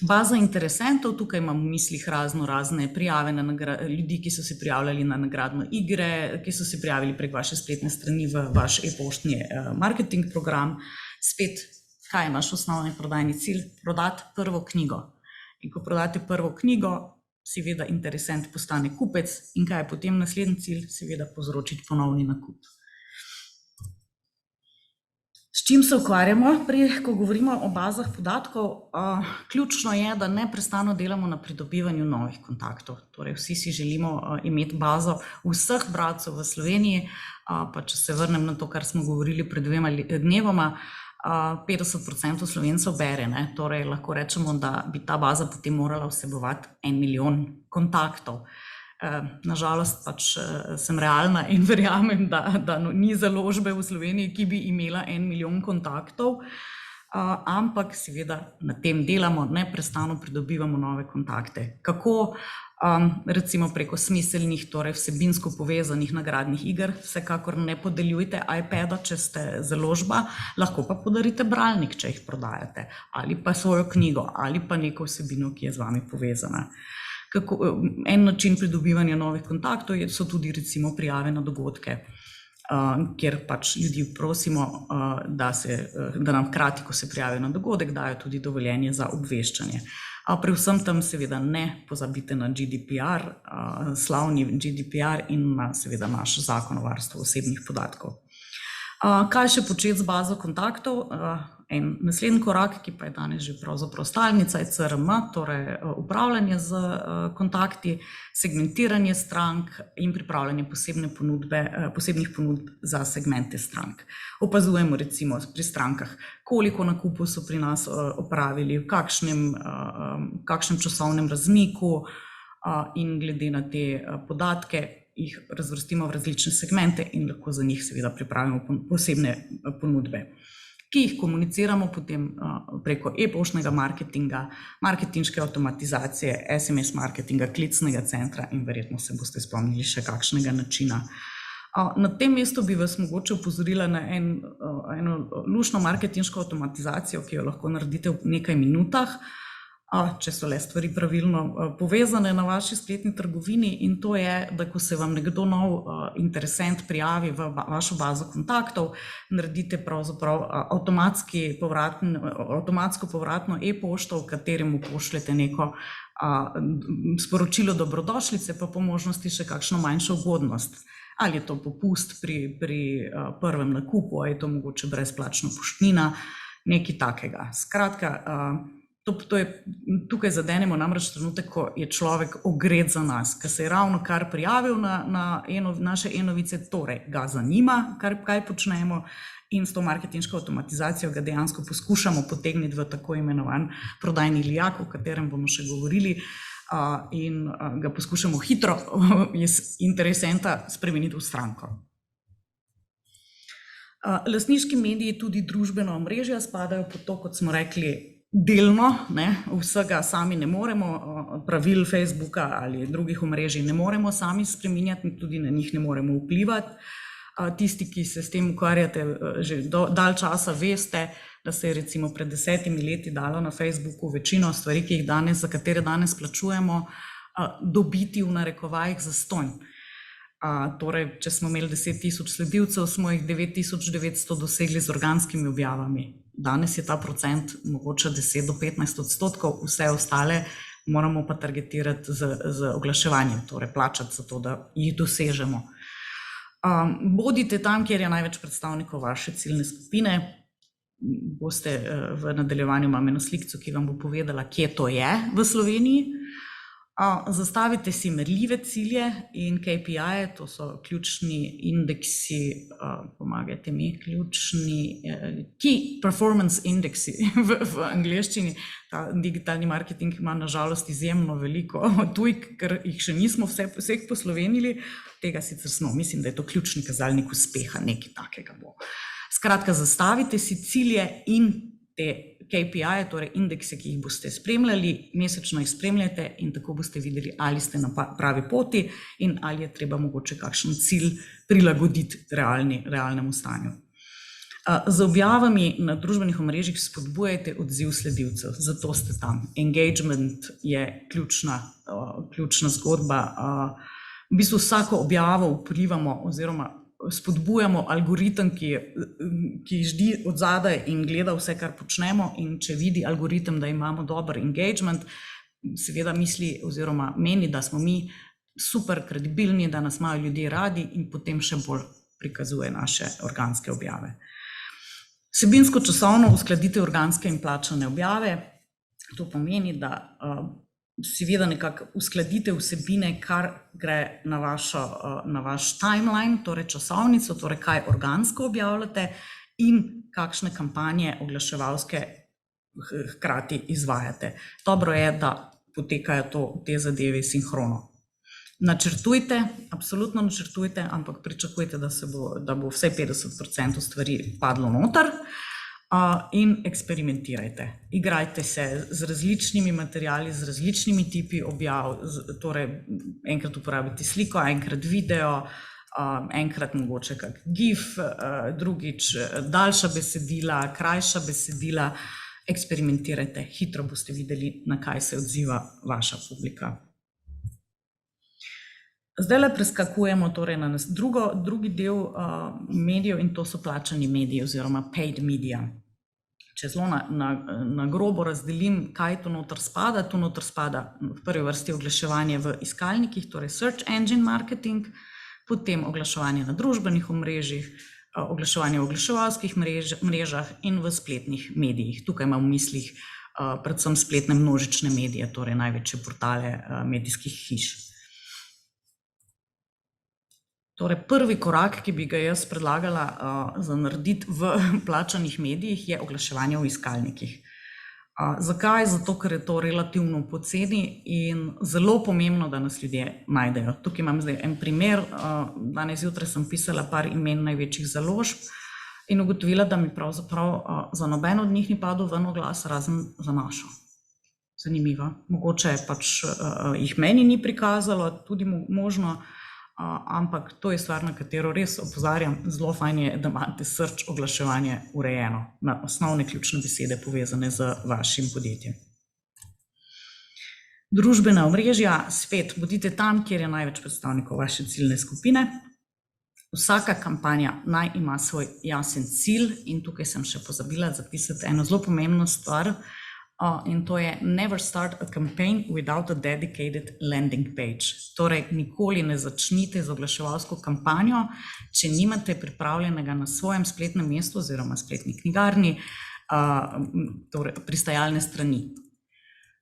Baza interesentov, tukaj imam v mislih razne prijave na ljudi, ki so se prijavljali na nagradne igre, ki so se prijavili prek vaše spletne strani v vaš e-poštni marketing program. Spet, kaj je naš osnovni prodajni cilj? Prodati prvo knjigo. In ko prodate prvo knjigo, seveda interesent postane kupec, in kaj je potem naslednji cilj? Seveda povzročiti ponovni nakup. S čim se ukvarjamo, ko govorimo o bazah podatkov? Ključno je, da neprestano delamo na pridobivanju novih kontaktov. Torej, vsi si želimo imeti bazo vseh bralcev v Sloveniji, pa če se vrnem na to, kar smo govorili pred 2 dnevoma, 50% Slovencev bere, torej lahko rečemo, da bi ta baza potem morala vsebovati 1 milijon kontaktov. Nažalost pač sem realna in verjamem, da ni založbe v Sloveniji, ki bi imela 1 milijon kontaktov, ampak seveda na tem delamo, neprestano pridobivamo nove kontakte. Kako? Recimo preko smiselnih, torej vsebinsko povezanih nagradnih iger. Vsekakor ne podeljujte iPada, če ste založba, lahko pa podarite bralnik, če jih prodajate, ali pa svojo knjigo, ali pa neko vsebino, ki je z vami povezana. En način pridobivanja novih kontaktov so tudi recimo prijave na dogodke, kjer pač ljudi prosimo, da nam hkrati, ko se prijavijo na dogodek, dajo tudi dovoljenje za obveščanje. Pri vsem tam seveda ne pozabite na GDPR, slavni GDPR, in na seveda naš zakon o varstvu osebnih podatkov. Kaj še početi z bazo kontaktov? En naslednji korak, ki pa je danes že pravzaprav stalnica, je CRM, torej upravljanje z kontakti, segmentiranje strank in pripravljanje posebnih ponudb za segmente strank. Opazujemo recimo pri strankah, koliko nakupov so pri nas opravili, v kakšnem časovnem razmiku, in glede na te podatke jih razvrstimo v različne segmente in lahko za njih seveda pripravimo posebne ponudbe, ki jih komuniciramo potem preko e-poštnega marketinga, marketinške avtomatizacije, SMS marketinga, klicnega centra in verjetno se boste spomnili še kakšnega načina. Na tem mestu bi vas mogoče opozorila na eno luštno marketinško avtomatizacijo, ki jo lahko naredite v nekaj minutah, če so le stvari pravilno povezane na vaši spletni trgovini, in to je, da ko se vam nekdo nov interesent prijavi v vašo bazo kontaktov, naredite pravzaprav avtomatsko povratno e-pošto, v katerem pošljete neko sporočilo dobrodošlice, pa po možnosti še kakšno manjšo ugodnost. Ali je to popust pri prvem nakupu, ali je to mogoče brezplačna poštnina, nekaj takega. Skratka, tukaj zadenemo namreč trenutek, ko je človek ogret za nas, ki se je ravno kar prijavil na naše e-novice, torej ga zanima, kaj počnemo, in s to marketinško avtomatizacijo ga dejansko poskušamo potegniti v tako imenovan prodajni lijak, o katerem bomo še govorili, in ga poskušamo hitro iz interesenta spremeniti v stranko. Lastniški mediji, tudi družbena omrežja spadajo pod to, kot smo rekli, delno, vsega sami ne moremo, pravil Facebooka ali drugih omrežij ne moremo sami spreminjati, tudi na njih ne moremo vplivati. Tisti, ki se s tem ukvarjate že dalj časa, veste, da se je recimo pred 10 leti dalo na Facebooku večino stvari, za katere danes plačujemo, dobiti v narekovajih zastonj. Torej, če smo imeli 10.000 sledilcev, smo jih 9.900 dosegli z organskimi objavami. Danes je ta procent mogoče 10 do 15%, vse ostale moramo pa targetirati z oglaševanjem, torej plačati za to, da jih dosežemo. Bodite tam, kjer je največ predstavnikov vaše ciljne skupine. Boste v nadaljevanju, imam eno slikico, ki vam bo povedala, kje to je v Sloveniji. Zastavite si merljive cilje in KPI-je, to so ključni indeksi, pomagajte mi, ključni Key Performance Indeksi v angleščini. Ta digitalni marketing ima na žalost izjemno veliko tujk, ker jih še nismo vseh poslovenili. Tega sicer smo, mislim, da je to ključni kazalnik uspeha, nekaj takega bo. Skratka, zastavite si cilje in te KPI-je, torej indekse, ki jih boste spremljali, mesečno jih spremljate in tako boste videli, ali ste na pravi poti in ali je treba mogoče kakšen cilj prilagoditi realnemu stanju. Z objavami na družbenih omrežjih spodbujajte odziv sledilcev, zato ste tam. Engagement je ključna zgodba. V bistvu vsako objavo vplivamo oziroma spodbujamo algoritem, ki ždi od zadaj in gleda vse, kar počnemo, in če vidi algoritem, da imamo dober engagement, seveda misli oziroma meni, da smo mi super kredibilni, da nas imajo ljudje radi in potem še bolj prikazuje naše organske objave. Vsebinsko časovno uskladite organske in plačane objave. To pomeni, da seveda nekako uskladite vsebine, kar gre na vaš timeline, torej časovnico, torej kaj organsko objavljate in kakšne kampanje oglaševalske hkrati izvajate. Dobro je, da potekajo te zadeve sinhrono. Načrtujte, absolutno načrtujte, ampak pričakujte, da bo vsaj 50% stvari padlo noter. In eksperimentirajte. Igrajte se z različnimi materiali, z različnimi tipi objav, torej enkrat uporabite sliko, enkrat video, enkrat mogoče kak GIF, drugič daljša besedila, krajša besedila. Eksperimentirajte, hitro boste videli, na kaj se odziva vaša publika. Zdaj preskakujemo torej na drugi del medijev in to so plačani mediji oziroma paid media. Če zelo na grobo razdelim, kaj to noter spada. To noter spada v prvi vrsti oglaševanje v iskalnikih, torej search engine marketing, potem oglaševanje na družbenih omrežjih, oglaševanje v oglaševalskih mrežah in v spletnih medijih. Tukaj imam v mislih predvsem spletne množične medije, torej največje portale medijskih hiš. Torej, prvi korak, ki bi ga jaz predlagala za narediti v plačanih medijih, je oglaševanje v iskalnikih. Zakaj? Zato, ker je to relativno poceni in zelo pomembno, da nas ljudje najdejo. Tukaj imam zdaj en primer. Danes zjutraj sem pisala par imen največjih založb in ugotovila, da mi pravzaprav za noben od njih ni padel ven oglas, razen za našo. Zanimivo. Mogoče pač jih meni ni prikazalo, tudi možno. ampak to je stvar, na katero res opozarjam. Zelo fajn je, da imate search oglaševanje urejeno na osnovne ključne besede povezane z vašim podjetjem. Družbena omrežja, spet bodite tam, kjer je največ predstavnikov vaše ciljne skupine. Vsaka kampanja naj ima svoj jasen cilj in tukaj sem še pozabila zapisati eno zelo pomembno stvar in to je never start a campaign without a dedicated landing page. Torej, nikoli ne začnite z oglaševalsko kampanjo, če nimate pripravljenega na svojem spletnem mestu oziroma spletni knjigarni torej, pristajalne strani.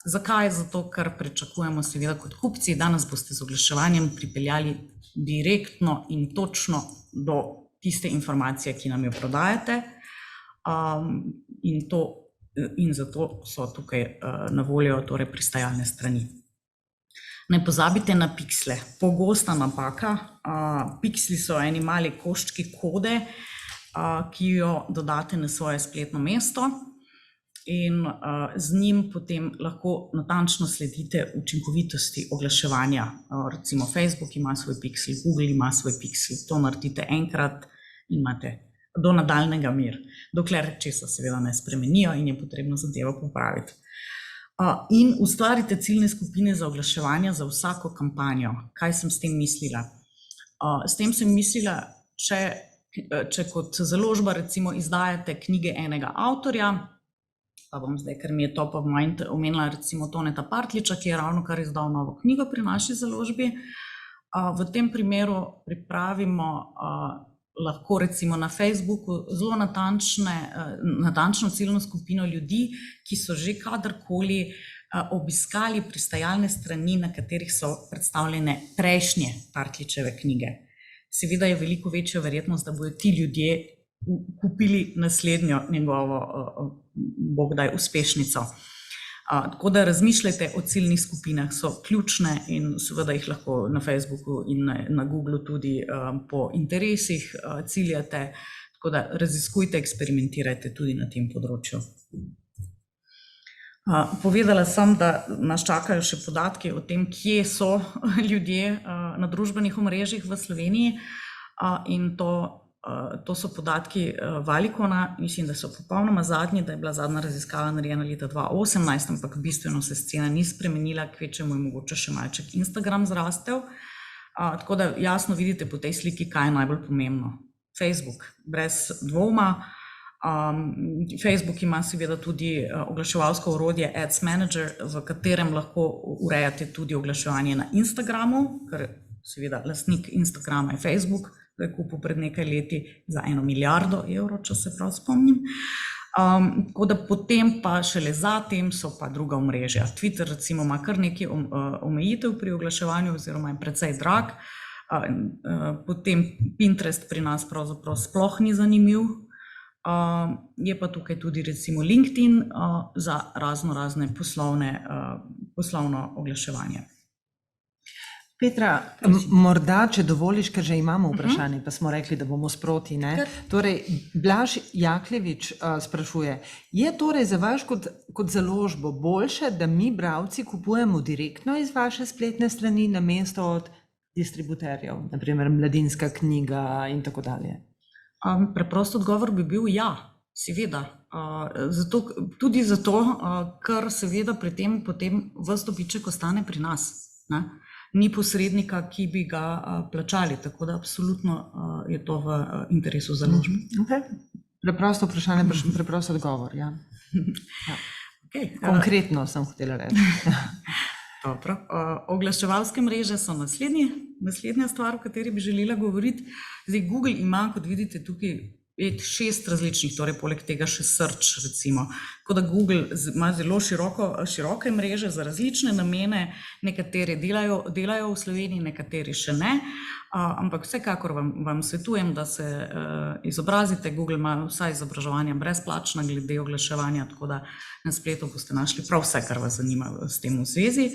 Zakaj? Zato, ker pričakujemo seveda kot kupci, da nas boste z oglaševanjem pripeljali direktno in točno do tiste informacije, ki nam jo prodajate in zato so tukaj na voljo torej pristajalne strani. Ne pozabite na piksle. Pogosta napaka. Piksli so eni mali koščki kode, ki jo dodate na svoje spletno mesto. In z njim potem lahko natančno sledite učinkovitosti oglaševanja. Recimo Facebook ima svoj piksel, Google ima svoj piksel, to naredite enkrat in imate do nadaljnjega mir, dokler česa seveda ne spremenijo in je potrebno zadevo popraviti. In ustvarite ciljne skupine za oglaševanje za vsako kampanjo. Kaj sem s tem mislila? S tem sem mislila, če kot založba recimo izdajate knjige enega avtorja, pa bom zdaj, ker mi je top of mind, omenila recimo Toneta Partliča, ki je ravno kar izdal novo knjigo pri naši založbi. V tem primeru pripravimo lahko recimo na Facebooku zelo natančno ciljno skupino ljudi, ki so že kadarkoli obiskali pristajalne strani, na katerih so predstavljene prejšnje Partličeve knjige. Seveda je veliko večja verjetnost, da bodo ti ljudje kupili naslednjo njegovo, bogdaj, uspešnico. Tako da razmišljajte o ciljnih skupinah, so ključne in seveda jih lahko na Facebooku in na Googlu tudi po interesih ciljate, tako da raziskujte, eksperimentirajte tudi na tem področju. Povedala sem, da nas čakajo še podatki o tem, kje so ljudje na družbenih omrežjih v Sloveniji in to so podatki Valicona, mislim, da so popolnoma zadnji, da je bila zadnja raziskava narejena leta 2018, ampak bistveno se scena ni spremenila, kvečemu je mogoče še malček Instagram zrastel. Tako da jasno vidite po tej sliki, kaj je najbolj pomembno. Facebook, brez dvoma. Facebook ima seveda tudi oglaševalsko orodje Ads Manager, v katerem lahko urejate tudi oglaševanje na Instagramu, ker seveda lastnik Instagrama je Facebook, da je kupil pred nekaj leti za 1 milijardo evrov, če se prav spomnim. Tako da potem pa šele zatem so pa druga omrežja. Twitter recimo ima kar nekaj omejitev pri oglaševanju oziroma je precej drag. Potem Pinterest pri nas pravzaprav sploh ni zanimiv. Je pa tukaj tudi recimo LinkedIn za razne poslovno oglaševanje. Petra, morda, če dovoliš, ker že imamo vprašanje, pa smo rekli, da bomo sproti, ne? Torej, Blaž Jakljevič sprašuje, je torej za vas kot založbo boljše, da mi bralci kupujemo direktno iz vaše spletne strani namesto od distributerjev, na primer Mladinska knjiga in tako dalje? Preprost odgovor bi bil ja, seveda. Tudi zato, ker seveda pri tem potem ves dobiček ostane pri nas, ne? Ni posrednika, ki bi ga plačali, tako da absolutno je to v interesu založbe. Okay. Preprosto vprašanje, preprost odgovor, ja. Okay. Konkretno sem hotela reči. Dobro. Oglaševalske mreže so naslednja stvar, o kateri bi želela govoriti. Zdaj, Google ima, kot vidite tukaj, 6 različnih, torej poleg tega še search recimo. Tako da Google ima zelo široke mreže za različne namene, nekatere delajo v Sloveniji, nekateri še ne, ampak vsekakor vam svetujem, da se izobrazite. Google ima vsa izobraževanja brezplačna glede oglaševanja, tako da na spletu boste našli prav vse, kar vas zanima s tem v zvezi.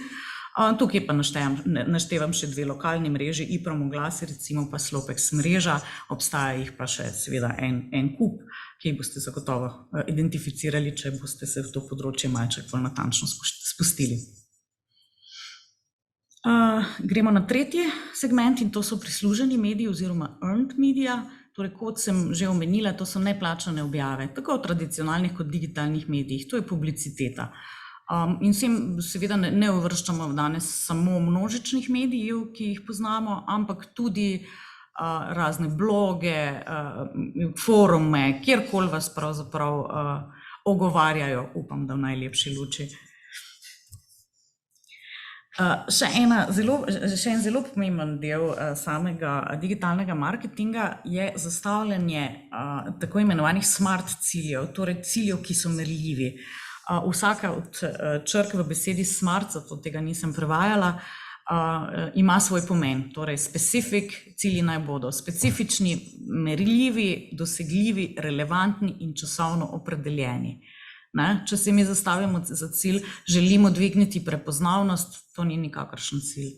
Tukaj pa naštevam še 2 lokalni mreži, iPromoglas, recimo pa Slopex mreža, obstaja jih pa še seveda en kup, ki jih boste zagotovo identificirali, če boste se v to področje malček bolj natančno spustili. Gremo na tretji segment in to so prisluženi mediji oziroma earned media. Torej, kot sem že omenila, to so neplačane objave, tako v tradicionalnih kot digitalnih medijih, to je publiciteta. In sem seveda ne uvrščamo danes samo množičnih medijev, ki jih poznamo, ampak tudi razne bloge, forume, kjerkoli vas pravzaprav ogovarjajo, upam, da v najlepši luči. Še en zelo pomemben del samega digitalnega marketinga je zastavljanje tako imenovanih smart ciljev, torej ciljev, ki so merljivi. Vsaka od črk v besedi smart, zato tega nisem prevajala, ima svoj pomen. Torej, specific cilji naj bodo specifični, merljivi, dosegljivi, relevantni in časovno opredeljeni. Če se mi zastavimo za cilj, želimo dvigniti prepoznavnost, to ni nikakršen cilj.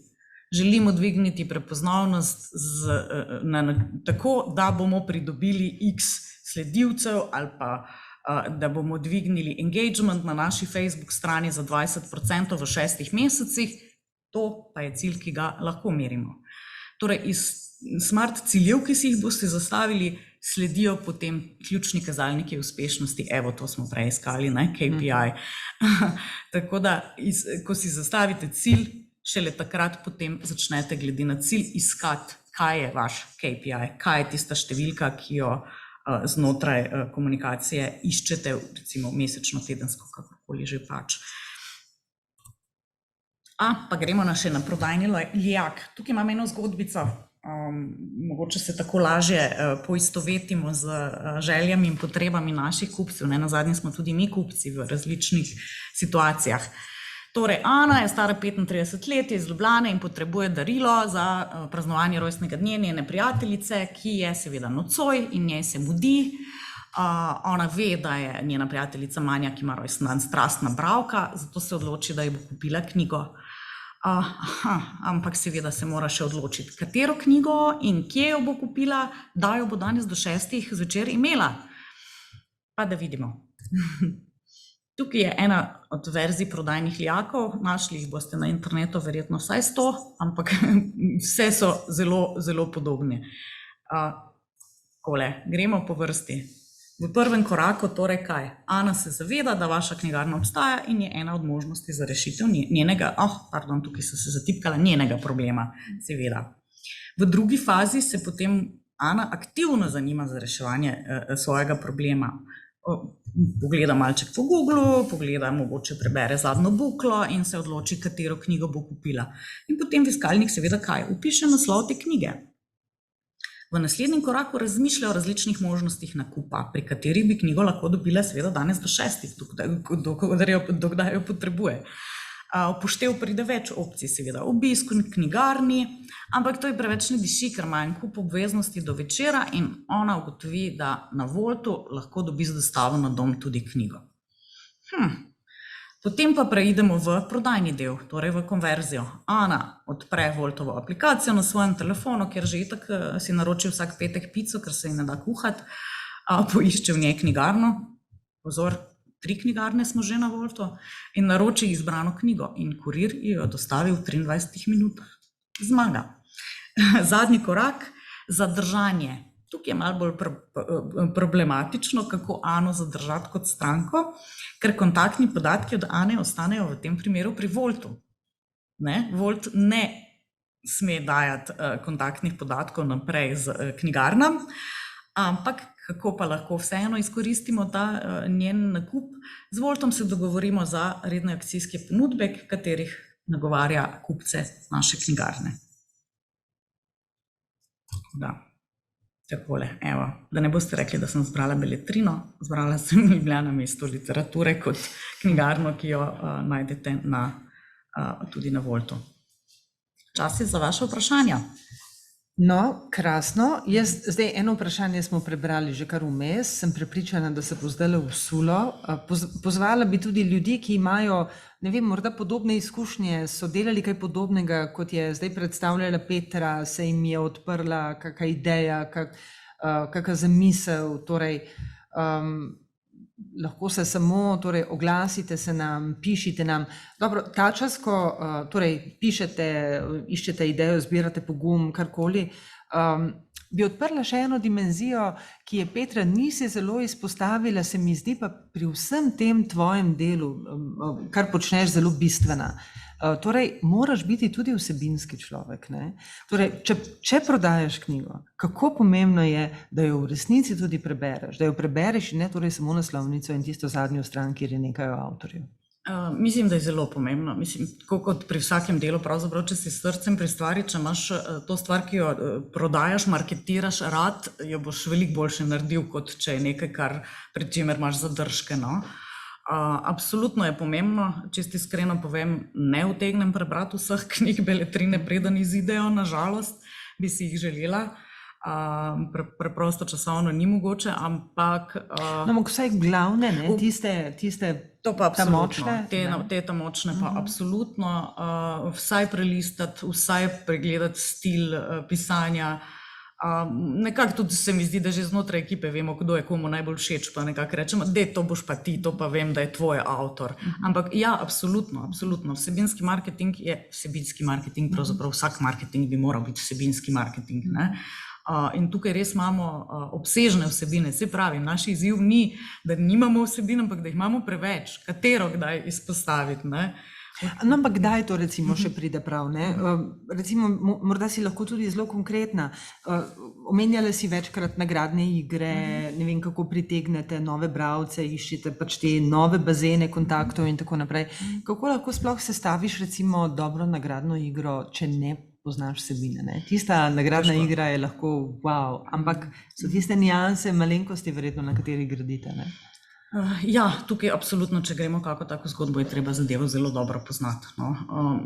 Želimo dvigniti prepoznavnost tako, da bomo pridobili x sledilcev ali pa da bomo dvignili engagement na naši Facebook strani za 20% v 6 mesecih, to pa je cilj, ki ga lahko merimo. Torej, iz smart ciljev, ki si jih boste zastavili, sledijo potem ključni kazalniki uspešnosti. Evo, to smo prej iskali, KPI. Tako da, ko si zastavite cilj, šele takrat potem začnete glede na cilj iskati, kaj je vaš KPI, kaj je tista številka, ki jo znotraj komunikacije iščete, recimo mesečno, tedensko, kakorkoli že pač. Pa gremo še na prodajni lijak. Tukaj imam eno zgodbico. Mogoče se tako lažje poistovetimo z željami in potrebami naših kupcev. Nazadnje smo tudi mi kupci v različnih situacijah. Torej, Ana je stara 35 let, je iz Ljubljane in potrebuje darilo za praznovanje rojstnega dne njene prijateljice, ki je seveda nocoj in njej se mudi. Ona ve, da je njena prijateljica Manja, ki ima rojstni dan, strastna bralka, zato se odloči, da ji bo kupila knjigo. Ampak seveda se mora še odločiti, katero knjigo in kje jo bo kupila, da jo bo danes do 6 zvečer imela. Pa da vidimo. Tukaj je ena od verzij prodajnih lijakov, našli jih boste na internetu verjetno vsaj 100, ampak vse so zelo, zelo podobne. Gremo po vrsti. V prvem koraku torej kaj? Ana se zaveda, da vaša knjigarna obstaja in je ena od možnosti za rešitev njenega, tukaj sem se zatipkala, njenega problema, seveda. V drugi fazi se potem Ana aktivno zanima za reševanje svojega problema. Pogleda malček po Googlu, pogleda, mogoče prebere zadnjo buklo in se odloči, katero knjigo bo kupila. In potem v iskalnik seveda kaj? Vpiše naslov te knjige. V naslednjem koraku razmišlja o različnih možnostih nakupa, pri katerih bi knjigo lahko dobila seveda danes do 6, dokdaj jo potrebuje. Upoštev pride več opcij, seveda obisk v knjigarni, ampak to je preveč ne diši, ker ima en kup obveznosti do večera in ona ugotovi, da na Woltu lahko dobi z dostavo na dom tudi knjigo. Potem pa preidemo v prodajni del, torej v konverzijo. Ana odpre Woltovo aplikacijo na svojem telefonu, kjer že itak si naroči vsak petek pico, ker se ji ne da kuhati, poišče v njej knjigarno, pozor, 3 knjigarne smo že na Woltu, in naroči izbrano knjigo in kurir jo dostavi v 23 minutah. Zmaga. Zadnji korak, zadržanje. Tukaj je malo bolj problematično, kako Ano zadržati kot stranko, ker kontaktni podatki od Ane ostanejo v tem primeru pri Woltu. Wolt ne sme dajati kontaktnih podatkov naprej z knjigarnam, ampak kako pa lahko vseeno izkoristimo ta njen nakup? Z Woltom se dogovorimo za redne akcijske ponudbe, katerih nagovarja kupce naše knjigarne. Takole, evo, da ne boste rekli, da sem zbrala beletrino, zbrala sem Ljubljana mesto literature kot knjigarno, ki jo najdete tudi na Woltu. Čas je za vaše vprašanja. No, krasno. Zdaj eno vprašanje smo prebrali že kar vmes, sem prepričana, da se bo zdajle vsulo. Pozvala bi tudi ljudi, ki imajo, ne vem, morda podobne izkušnje, so delali kaj podobnega, kot je zdaj predstavljala Petra, se jim je odprla kakšna ideja, kakšna zamisel. Torej, lahko se samo oglasite se nam, pišite nam. Dobro, ta čas, ko pišete, iščete idejo, zbirate pogum, karkoli, bi odprla še eno dimenzijo, ki je Petra nisi zelo izpostavila, se mi zdi pa pri vsem tem tvojem delu, kar počneš, zelo bistvena. Torej, moraš biti tudi vsebinski človek. Ne? Torej, če prodajaš knjigo, kako pomembno je, da jo v resnici tudi prebereš, da jo prebereš in ne samo naslovnico in tisto zadnjo stran, kjer je nekaj o avtorju. Mislim, da je zelo pomembno. Mislim, tako kot pri vsakem delu, pravzaprav, če si s srcem pri stvari, če imaš to stvar, ki jo prodajaš, marketiraš rad, jo boš veliko boljše naredil, kot če je nekaj, pred čimer imaš zadržke. No? Absolutno je pomembno, čisto iskreno povem, ne utegnem prebrati vseh knjig Beletrine, preden izidejo, nažalost, bi si jih želela. Preprosto časovno ni mogoče, ampak... vsaj glavne, ne? Tiste to pa absolutno, močne. Te močne pa absolutno, vsaj prelistati, vsaj pregledati stil pisanja. Nekako tudi se mi zdi, da že znotraj ekipe vemo, kdo je komu najbolj všeč, pa nekako rečemo, to boš pa ti, to pa vem, da je tvoj avtor. Ampak ja, absolutno. Vsebinski marketing je vsebinski marketing, pravzaprav vsak marketing bi moral biti vsebinski marketing. Ne? In tukaj res imamo obsežne vsebine, se pravi, naš izziv ni, da nimamo vsebin, ampak da jih imamo preveč, katero kdaj izpostaviti. Ne? No, ampak kdaj to recimo še pride prav? Ne? Recimo, morda si lahko tudi zelo konkretna. Omenjala si večkrat nagradne igre, ne vem, kako pritegnete nove bralce, iščete pač te nove bazene kontaktov in tako naprej. Kako lahko sploh sestaviš recimo dobro nagradno igro, če ne poznaš vsebine? Ne? Tista nagradna igra je lahko wow, ampak so tiste nianse, malenkosti verjetno, na kateri gradite, ne? Ja, tukaj absolutno, če gremo kako tako zgodbo, je treba zadevo zelo dobro poznati. No.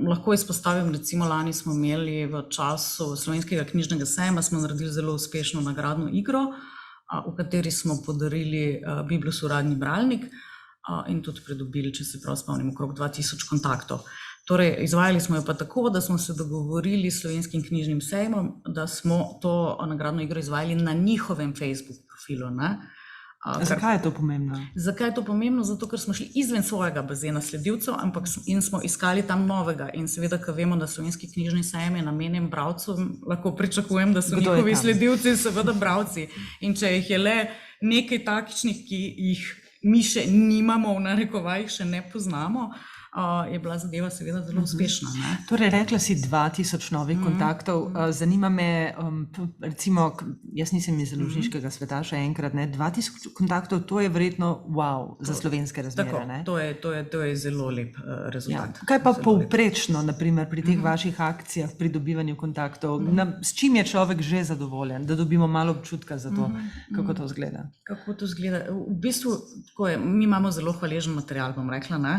Lahko izpostavim, recimo lani smo imeli v času Slovenskega knjižnega sejma, smo naredili zelo uspešno nagradno igro, v kateri smo podarili Biblos uradni bralnik in tudi pridobili, če se prav spomnim, okrog 2000 kontaktov. Torej, izvajali smo jo pa tako, da smo se dogovorili s Slovenskim knjižnim sejmom, da smo to nagradno igro izvajali na njihovem Facebook profilu. Ne. Zakaj je to pomembno? Zakaj je to pomembno? Zato, ker smo šli izven svojega bazena sledilcev in smo iskali tam novega. In seveda, ko vemo, da Slovenski knjižni sejem je namenjen bralcem, lahko pričakujem, da so njihovi sledilci seveda bralci. In če jih je le nekaj takšnih, ki jih mi še nimamo, v narekovajih še ne poznamo, je bila zadeva seveda zelo uspešna. Ne? Torej, rekla si 2000 novih kontaktov. Zanima me, recimo, jaz nisem iz založniškega sveta še enkrat, ne? 2000 kontaktov, to je verjetno wow za slovenske razmere. Tako, ne? to je zelo lep rezultat. Ja. Kaj pa povprečno, naprimer, pri teh vaših akcijah, pri dobivanju kontaktov, s čim je človek že zadovoljen, da dobimo malo občutka za to, kako to izgleda? Kako to izgleda? V bistvu, tako je, mi imamo zelo hvaležen material, bom rekla, ne?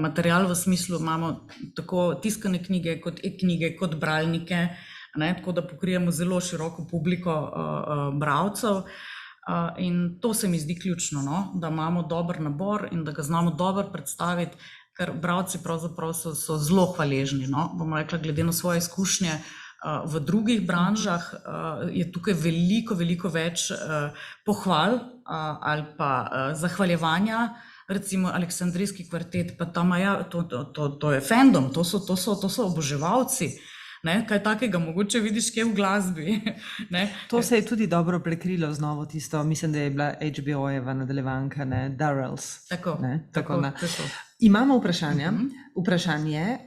Material v smislu imamo tako tiskane knjige, kot e-knjige, kot bralnike, ne? Tako da pokrijemo zelo široko publiko bralcev. In to se mi zdi ključno, no? Da imamo dober nabor in da ga znamo dobro predstaviti, ker bralci pravzaprav so zelo hvaležni. No? Bom rekla, glede na svoje izkušnje v drugih branžah je tukaj veliko več pohval ali pa zahvaljevanja. Recimo Aleksandrijski kvartet, pa tam to je fandom, to so oboževalci. Ne? Kaj takega mogoče vidiš kje v glasbi. Ne? To se je tudi dobro prekrilo z novo tisto, mislim, da je bila HBO-jeva nadaljevanka, Darrells. Tako. Imamo vprašanje.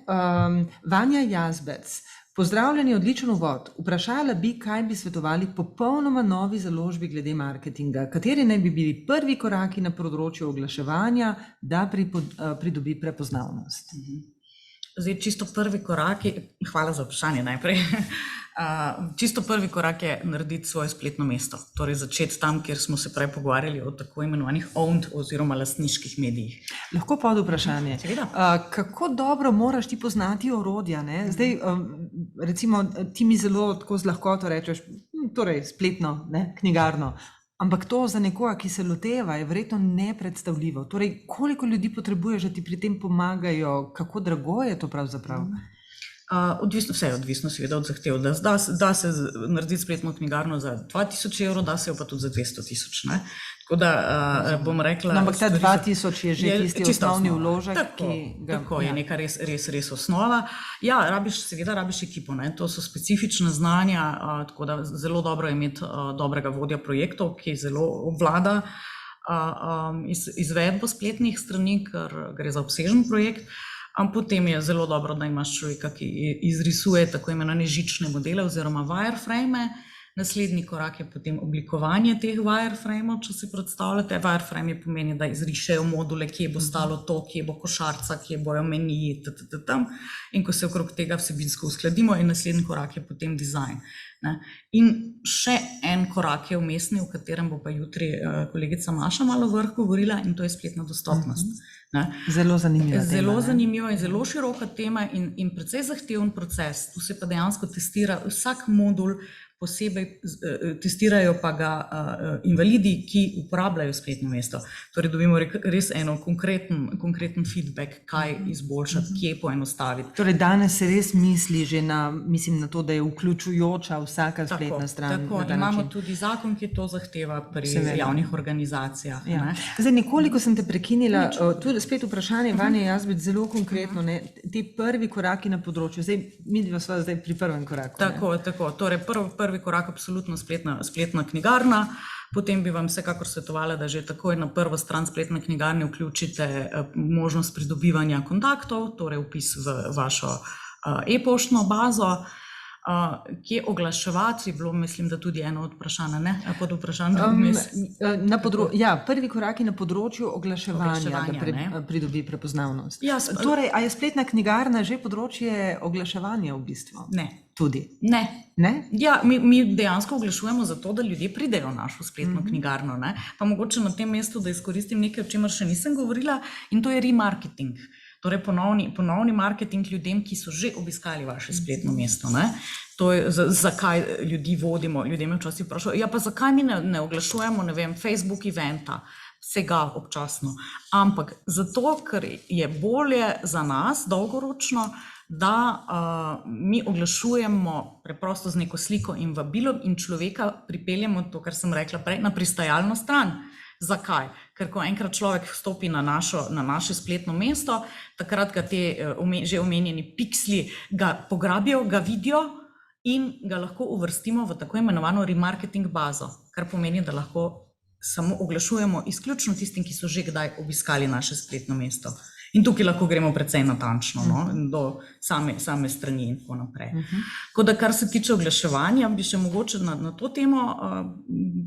Vanja Jazbec. Pozdravljeni, odličen uvod. Vprašala bi, kaj bi svetovali popolnoma novi založbi glede marketinga. Kateri naj bi bili prvi koraki na področju oglaševanja, da pridobi prepoznavnost? Zdaj, čisto prvi korak je, hvala za vprašanje najprej, čisto prvi korak je narediti svoje spletno mesto, torej začeti tam, kjer smo se prej pogovarjali o tako imenovanih owned oziroma lastniških medijih. Lahko pod vprašanje. Kako dobro moraš ti poznati orodja? Ne? Zdaj, recimo, ti mi zelo tako z lahkoto rečeš, torej spletno, ne, knjigarno, ampak to za nekoga, ki se loteva, je verjetno nepredstavljivo. Torej, koliko ljudi potrebuješ, da ti pri tem pomagajo, kako drago je to pravzaprav? Vse je odvisno seveda od zahtev. Da se narediti spletno knjigarno za 2000 €, da se jo pa tudi za 200 000. Tako da bom rekla... No, ampak ta 2000 je že tisti osnovni vložek, ki ga... Tako je neka res osnova. Ja, seveda rabiš ekipo, ne? To so specifična znanja, tako da zelo dobro je imeti dobrega vodja projektov, ki zelo obvlada izvedbo spletnih strani, ker gre za obsežen projekt. Potem je zelo dobro, da imaš človeka, ki izrisuje tako imenovane žične modele oziroma wireframe. Naslednji korak je potem oblikovanje teh wireframeov, če si predstavljate. Wireframe pomeni, da izrišejo module, kje bo stalo to, kje bo košarca, kje bojo meniji, tam. In ko se okrog tega vsebinsko uskladimo, in naslednji korak je potem dizajn. In še en korak je vmesni, o katerem bo pa jutri kolegica Maša malo vrh govorila, in to je spletna dostopnost. Zelo zanimiva tema. Zelo zanimiva in zelo široka tema in precej zahteven proces. Tu se pa dejansko testira vsak modul, posebej testirajo pa ga invalidi, ki uporabljajo spletno mesto. Torej dobimo res eno konkreten feedback, kaj izboljšati, kje poenostaviti. Torej danes se res misli že na to, da je vključujoča vsaka spletna stran. Tako, imamo tudi zakon, ki to zahteva pri javnih organizacijah. Zdaj, nekoliko sem te prekinila, tudi spet vprašanje, Vanja Jazbec, zelo konkretno, ti prvi koraki na področju, zdaj mi dva sva zdaj pri prvem koraku. Tako, torej prvi korak absolutno spletna knjigarna, potem bi vam vsekakor svetovala, da že takoj na prvo stran spletne knjigarne vključite možnost pridobivanja kontaktov, torej vpis v vašo e-poštno bazo. Kje oglaševati je bilo, mislim, da tudi eno od vprašanja, ne? Pod vprašanjem vmes. Prvi koraki na področju oglaševanja da pridobi prepoznavnost. Torej, a je spletna knjigarna že področje oglaševanja v bistvu? Ne. Tudi? Ne? Ja, mi dejansko oglašujemo zato, da ljudje pridejo v našo spletno knjigarno, ne? Pa mogoče na tem mestu, da izkoristim nekaj, o čemer še nisem govorila, in to je remarketing. Torej ponovni marketing ljudem, ki so že obiskali vaše spletno mesto. To je, zakaj ljudi vodimo. Ljudem je včasih vprašal, ja pa zakaj mi ne oglašujemo, ne vem, Facebook eventa, vsega občasno. Ampak zato, ker je bolje za nas dolgoročno, da mi oglašujemo preprosto z neko sliko in vabilom in človeka pripeljemo to, kar sem rekla prej, na pristajalno stran. Zakaj? Ker ko enkrat človek vstopi na naše spletno mesto, takrat ga te že omenjeni piksli ga pograbijo, ga vidijo in ga lahko uvrstimo v tako imenovano remarketing bazo, kar pomeni, da lahko samo oglašujemo izključno tistim, ki so že kdaj obiskali naše spletno mesto. In tukaj lahko gremo precej natančno, do same strani in tako naprej. Tako da, kar se tiče oglaševanja, bi še mogoče na to temo,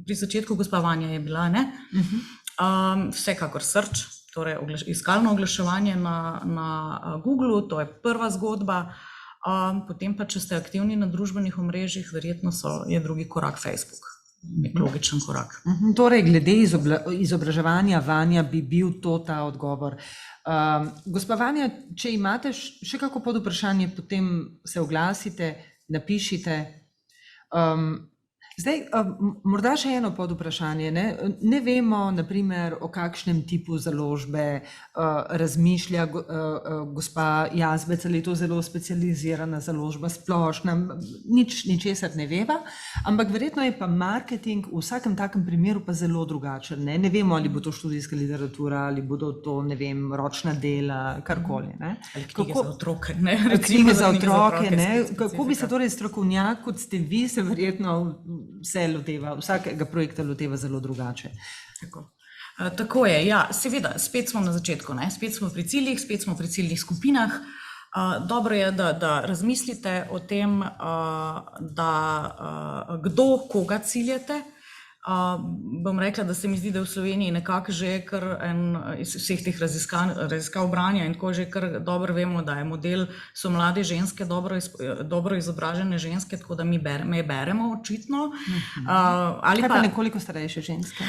pri začetku gospa Vanja je bila, ne? Vsekakor search, torej iskalno oglaševanje na Googlu, to je prva zgodba, potem pa, če ste aktivni na družbenih omrežjih, verjetno je drugi korak Facebook. Nek logičen korak. Torej, glede izobraževanja, Vanja, bi bil to ta odgovor. Gospa Vanja, če imate še kako pod vprašanje, potem se oglasite, napišite. Zdaj, morda še eno pod vprašanje. Ne vemo, naprimer, o kakšnem tipu založbe razmišlja gospa Jazbec, ali je to zelo specializirana založba, splošna, ničesar ne veva, ampak verjetno je pa marketing v vsakem takem primeru pa zelo drugačen. Ne vemo, ali bo to študijska literatura, ali bodo to, ne vem, ročna dela, karkoli. Ali knjige za otroke. Knjige za otroke, ne. Kako bi se torej strokovnjak, kot ste vi, se verjetno vsakega projekta loteva zelo drugače. Tako je, ja, seveda, spet smo na začetku, spet smo pri ciljih, spet smo pri ciljnih skupinah. Dobro je, da razmislite o tem, kdo koga ciljate. Bom rekla, da se mi zdi, da v Sloveniji nekako že kar iz vseh teh raziskav branja in tako že kar dobro vemo, da je model, so mlade ženske, dobro izobražene ženske, tako da mi beremo očitno. Kaj pa nekoliko starejše ženske?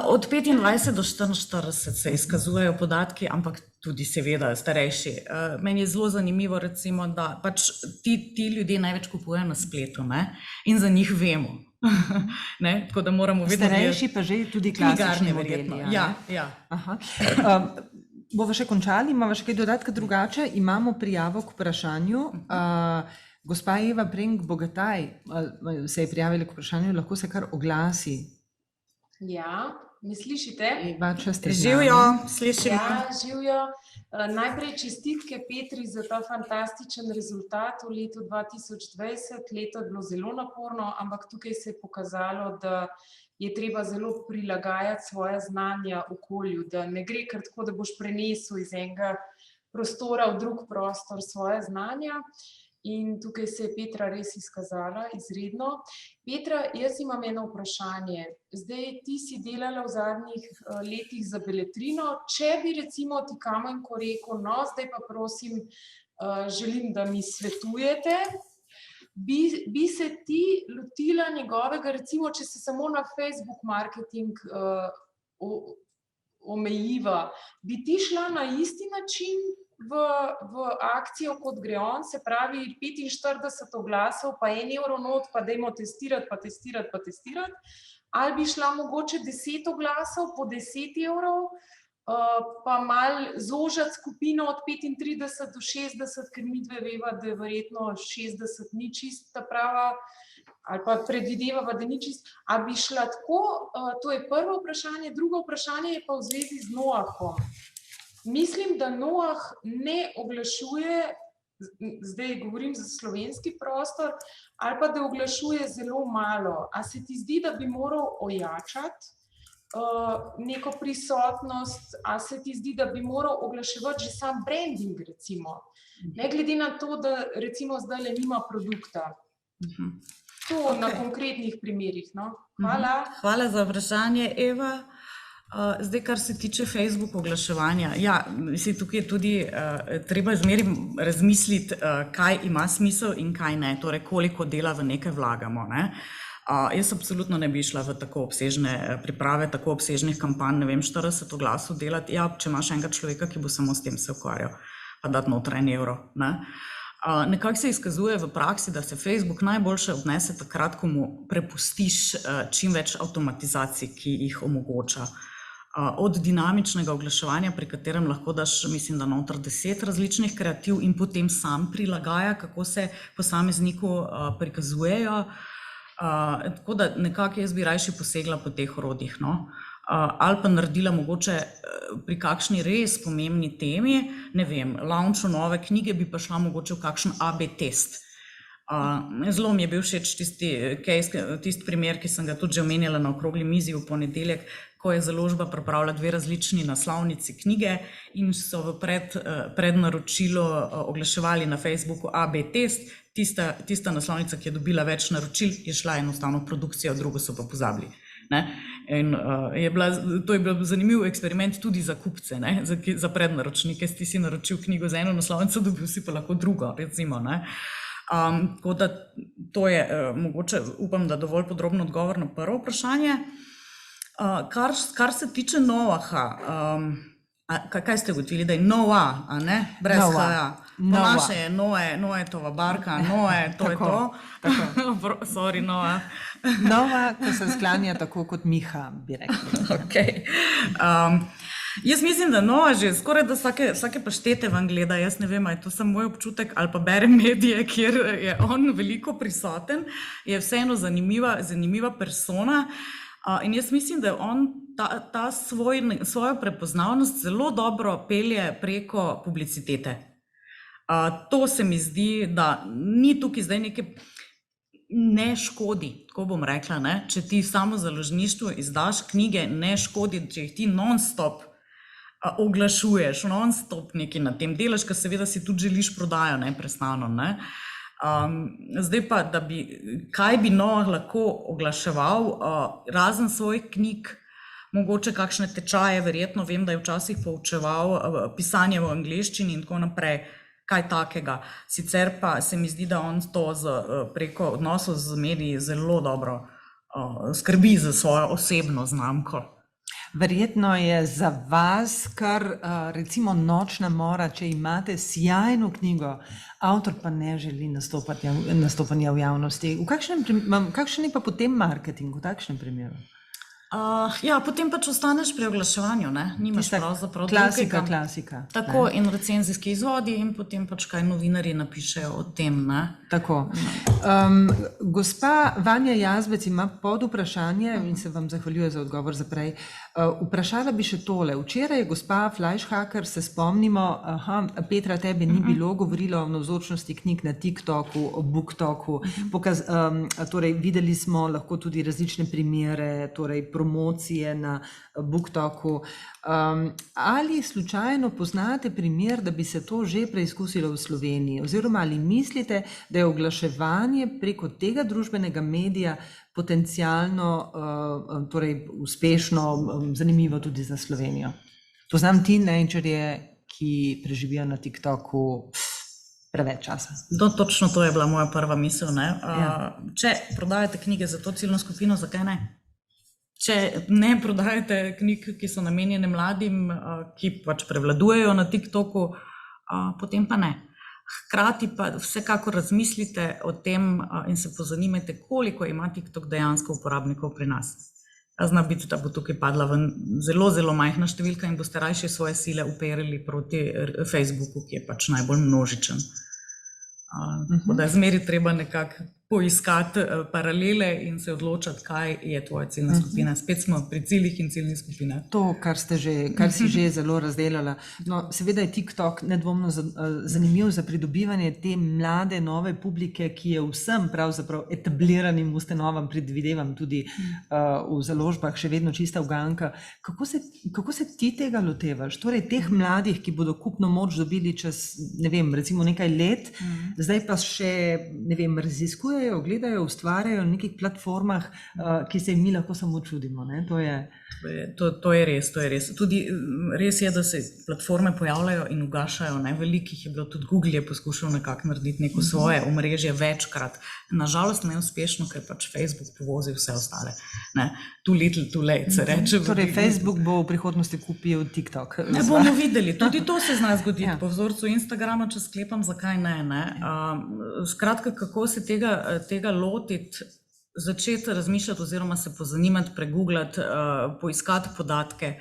Od 25 do 44 se izkazujejo podatki, ampak tudi seveda starejši. Meni je zelo zanimivo, recimo, da pač ti ljudje največ kupujejo na spletu, in za njih vemo. Tako da moramo vedeti, starejši pa že tudi klasični modeli. Ja. Bova še končali, imamo še kaj dodatka drugače, imamo prijavo k vprašanju. Gospa Eva Prenk-Bogataj se je prijavila k vprašanju, lahko se kar oglasi. Ja, Me slišite? Eva, če ste z Živijo, nami. slišimo. Ja, živijo. Najprej čestitke Petri za ta fantastičen rezultat v letu 2020. Leto je bilo zelo naporno, ampak tukaj se je pokazalo, da je treba zelo prilagajati svoje znanja okolju, da ne gre kar tako, da boš prenesel iz enega prostora v drug prostor svoje znanja. In tukaj se je Petra res izkazala izredno. Petra, jaz imam eno vprašanje. Zdaj, ti si delala v zadnjih letih za Beletrino. Če bi recimo ti Kamenko rekel, no, zdaj pa prosim, želim, da mi svetujete, bi se ti lotila njegovega, recimo, če se samo na Facebook marketing omejiva, bi ti šla na isti način v akcijo, kot gre on, se pravi 45 oglasov, pa 1 evro not, pa dajmo testirati, pa testirati, pa testirati, ali bi šla mogoče 10 oglasov po 10 evrov, pa malo zožati skupino od 35 do 60, ker mi dve veva, da je verjetno 60 ni čista prava, ali pa predvidevava, da ni čist. A bi šla tako, to je prvo vprašanje, drugo vprašanje je pa v zvezi z Noahom. Mislim, da Noah ne oglašuje, zdaj govorim za slovenski prostor, ali pa da oglašuje zelo malo. A se ti zdi, da bi moral ojačati neko prisotnost, a se ti zdi, da bi moral oglaševati že sam branding, recimo, ne glede na to, da recimo zdaj nima produkta. To na konkretnih primerih, no. Hvala. Hvala za vprašanje, Eva. Zdaj, kar se tiče Facebook oglaševanja, ja, mislim, tukaj je tudi treba zmeraj razmisliti, kaj ima smisel in kaj ne, torej koliko dela v nekaj vlagamo, ne. Jaz absolutno ne bi šla v tako obsežne priprave, tako obsežnih kampanj, ne vem, 40 oglasov delati, ja, če imaš enega človeka, ki bo samo s tem se ukvarjal, pa dati noter 1 evro, ne. Nekako se izkazuje v praksi, da se Facebook najboljše odnese takrat, ko mu prepustiš čim več avtomatizacij, ki jih omogoča. Od dinamičnega oglaševanja, pri katerem lahko daš, mislim, da noter 10 različnih kreativ in potem sam prilagaja, kako se posamezniku prikazujejo. Tako da nekako jaz bi rajši posegla po teh orodjih, no. Ali pa naredila mogoče pri kakšni res pomembni temi, ne vem, launchu nove knjige bi pa šla mogoče v kakšen AB test. Zelo mi je bil všeč tisti primer, ki sem ga tudi že omenjala na okrogli mizi v ponedeljek, ko je založba pripravila 2 različni naslovnici knjige in so v prednaročilu oglaševali na Facebooku AB test. Tista naslovnica, ki je dobila več naročil, je šla enostavno v produkcijo, drugo so pa pozabili. In to je bil zanimiv eksperiment tudi za kupce, ne? Za prednaročnike. Ti si naročil knjigo za eno naslovnico, dobil si pa lahko drugo, recimo, ne? Tako da to je mogoče, upam, da dovolj podrobno odgovor na prvo vprašanje. Kar se tiče Noaha, kaj ste ugotovili, da je Noah, a ne? Brez H-ja. Po naše je Noetova barka, Noe, to je to. Sorry, Noah. Noah, ko se sklanja tako kot Miha, bi rekli. Okay. Jaz mislim, da Noah že skoraj da vsake paštete vam gleda, jaz ne vem, je to samo moj občutek ali pa berem medije, kjer je on veliko prisoten, je vseeno zanimiva persona. In jaz mislim, da on svojo prepoznavnost zelo dobro pelje preko publicitete. To se mi zdi, da ni tukaj zdaj neke ne škodi, tako bom rekla, ne? Če ti samo založništvo izdaš knjige, ne škodi, če jih ti non-stop oglašuješ, non-stop nekaj na tem delaš, ker seveda si tudi želiš prodajo neprestano, ne? Zdaj pa, kaj bi Noah lahko oglaševal, razen svojih knjig, mogoče kakšne tečaje, verjetno vem, da je včasih poučeval pisanje v angleščini in tako naprej, kaj takega. Sicer pa se mi zdi, da on to preko odnosov z mediji zelo dobro skrbi za svojo osebno znamko. Verjetno je za vas kar recimo nočna mora, če imate sjajno knjigo, avtor pa ne želi nastopanja v javnosti. Kakšen je pa potem marketing v takšnem primeru? Ja, potem pač ostaneš pri oglaševanju, ne? Nimaš pravzaprav Klasika, drugega. klasika. Tako, in recenzijski izvodi in potem pač kaj novinarji napišejo o tem, ne? Tako. Gospa Vanja Jazbec ima pod vprašanje in se vam zahvaljuje za odgovor za prej. Vprašala bi še tole. Včeraj je gospa Fleischhacker, se spomnimo, Petra, tebe ni bilo, govorila o navzočnosti knjig na TikToku, o BookToku, torej videli smo lahko tudi različne primere, torej promocije na BookToku. Ali slučajno poznate primer, da bi se to že preizkusilo v Sloveniji? Oziroma, ali mislite, da je oglaševanje preko tega družbenega medija potencialno, torej uspešno, zanimivo tudi za Slovenijo? Poznam teenagerje, ki preživijo na TikToku preveč časa. Točno to je bila moja prva misel, ne? Če prodajate knjige za to ciljno skupino, zakaj ne? Če ne prodajate knjig, ki so namenjene mladim, ki pač prevladujejo na TikToku, potem pa ne. Hkrati pa vsekakor razmislite o tem in se pozanimajte, koliko ima TikTok dejansko uporabnikov pri nas. Zna biti, da bo tukaj padla ven zelo, zelo majhna številka in boste rajši svoje sile uperili proti Facebooku, ki je pač najbolj množičen. Tako da zmeri treba nekako poiskati paralele in se odločati, kaj je tvoja ciljna skupina. Spet smo pri ciljih in ciljnih skupinah. To, kar si že zelo razdelala. No, seveda je TikTok nedvomno zanimiv za pridobivanje te mlade, nove publike, ki je vsem pravzaprav etabliranim ustanovam, predvidevam tudi v založbah, še vedno čista uganka. Kako se ti tega lotevaš? Torej, teh mladih, ki bodo kupno moč dobili čez, ne vem, recimo nekaj let, zdaj pa še, ne vem, raziskujejo, gledajo, ustvarjajo na nekih platformah, ki se jim mi lahko samo čudimo, ne? To je res. Tudi res je, da se platforme pojavljajo in ugašajo, ne? Velikih je bilo, tudi Google je poskušal nekako narediti neko svoje omrežje večkrat. Nažalost neuspešno, ker pač Facebook povozi vse ostale. Ne? Too little, too late, se reče. Torej, Facebook bo v prihodnosti kupil TikTok. Ne bomo videli, tudi to se zna zgoditi. Po vzorcu Instagrama, če sklepam, zakaj ne? Skratka, kako se tega lotiti, začeti razmišljati oziroma se pozanimati, pregooglati, poiskati podatke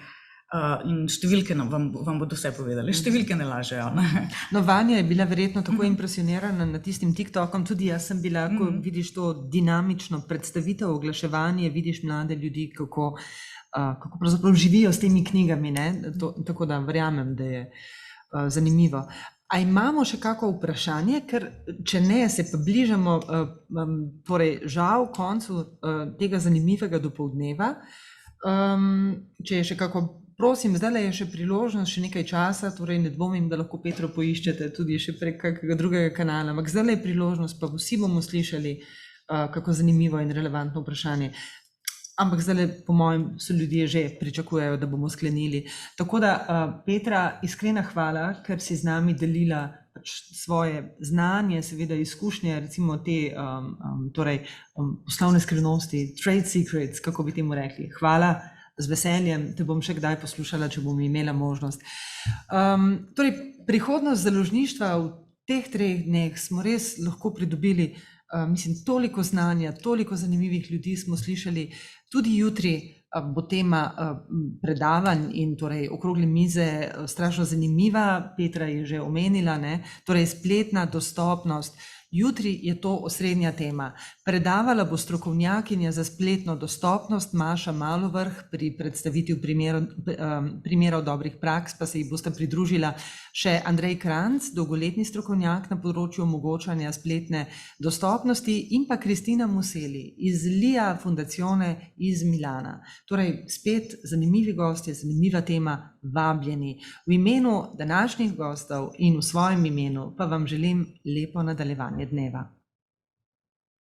in številke vam bodo vse povedali. Številke ne lažejo. No, Vanja je bila verjetno tako impresionirana nad tistim TikTokom, tudi jaz sem bila, ko vidiš to dinamično predstavitev, oglaševanje, vidiš mlade ljudi, kako pravzaprav živijo s temi knjigami, ne? Tako da verjamem, da je zanimivo. A imamo še kako vprašanje, ker če ne, se pa bližamo torej žal koncu tega zanimivega dopoldneva. Če je še kako, prosim, zdaj je še priložnost, še nekaj časa, torej ne dvomim, da lahko Petro poiščete tudi še prek kakega drugega kanala, ampak zdaj je priložnost, pa vsi bomo slišali kako zanimivo in relevantno vprašanje. Ampak zdaj, po mojem, so ljudje že pričakujejo, da bomo sklenili. Tako da, Petra, iskrena hvala, ker si z nami delila svoje znanje, seveda izkušnje, recimo te poslovne skrivnosti, trade secrets, kako bi temu rekli. Hvala, z veseljem, te bom še kdaj poslušala, če bom imela možnost. Torej, prihodnost založništva v teh 3 dneh smo res lahko pridobili, mislim, toliko znanja, toliko zanimivih ljudi smo slišali. Tudi jutri bo tema predavanj in torej okrogle mize strašno zanimiva, Petra je že omenila, ne? Torej spletna dostopnost. Jutri je to osrednja tema. Predavala bo strokovnjakinja za spletno dostopnost Maša Malovrh, pri predstavitvi primerov dobrih praks pa se ji bosta pridružila še Andrej Kranc, dolgoletni strokovnjak na področju omogočanja spletne dostopnosti, in pa Kristina Museli iz LIA Fondazione iz Milana. Torej, spet zanimivi gostje, zanimiva tema, vabljeni. V imenu današnjih gostov in v svojem imenu pa vam želim lepo nadaljevanje dneva.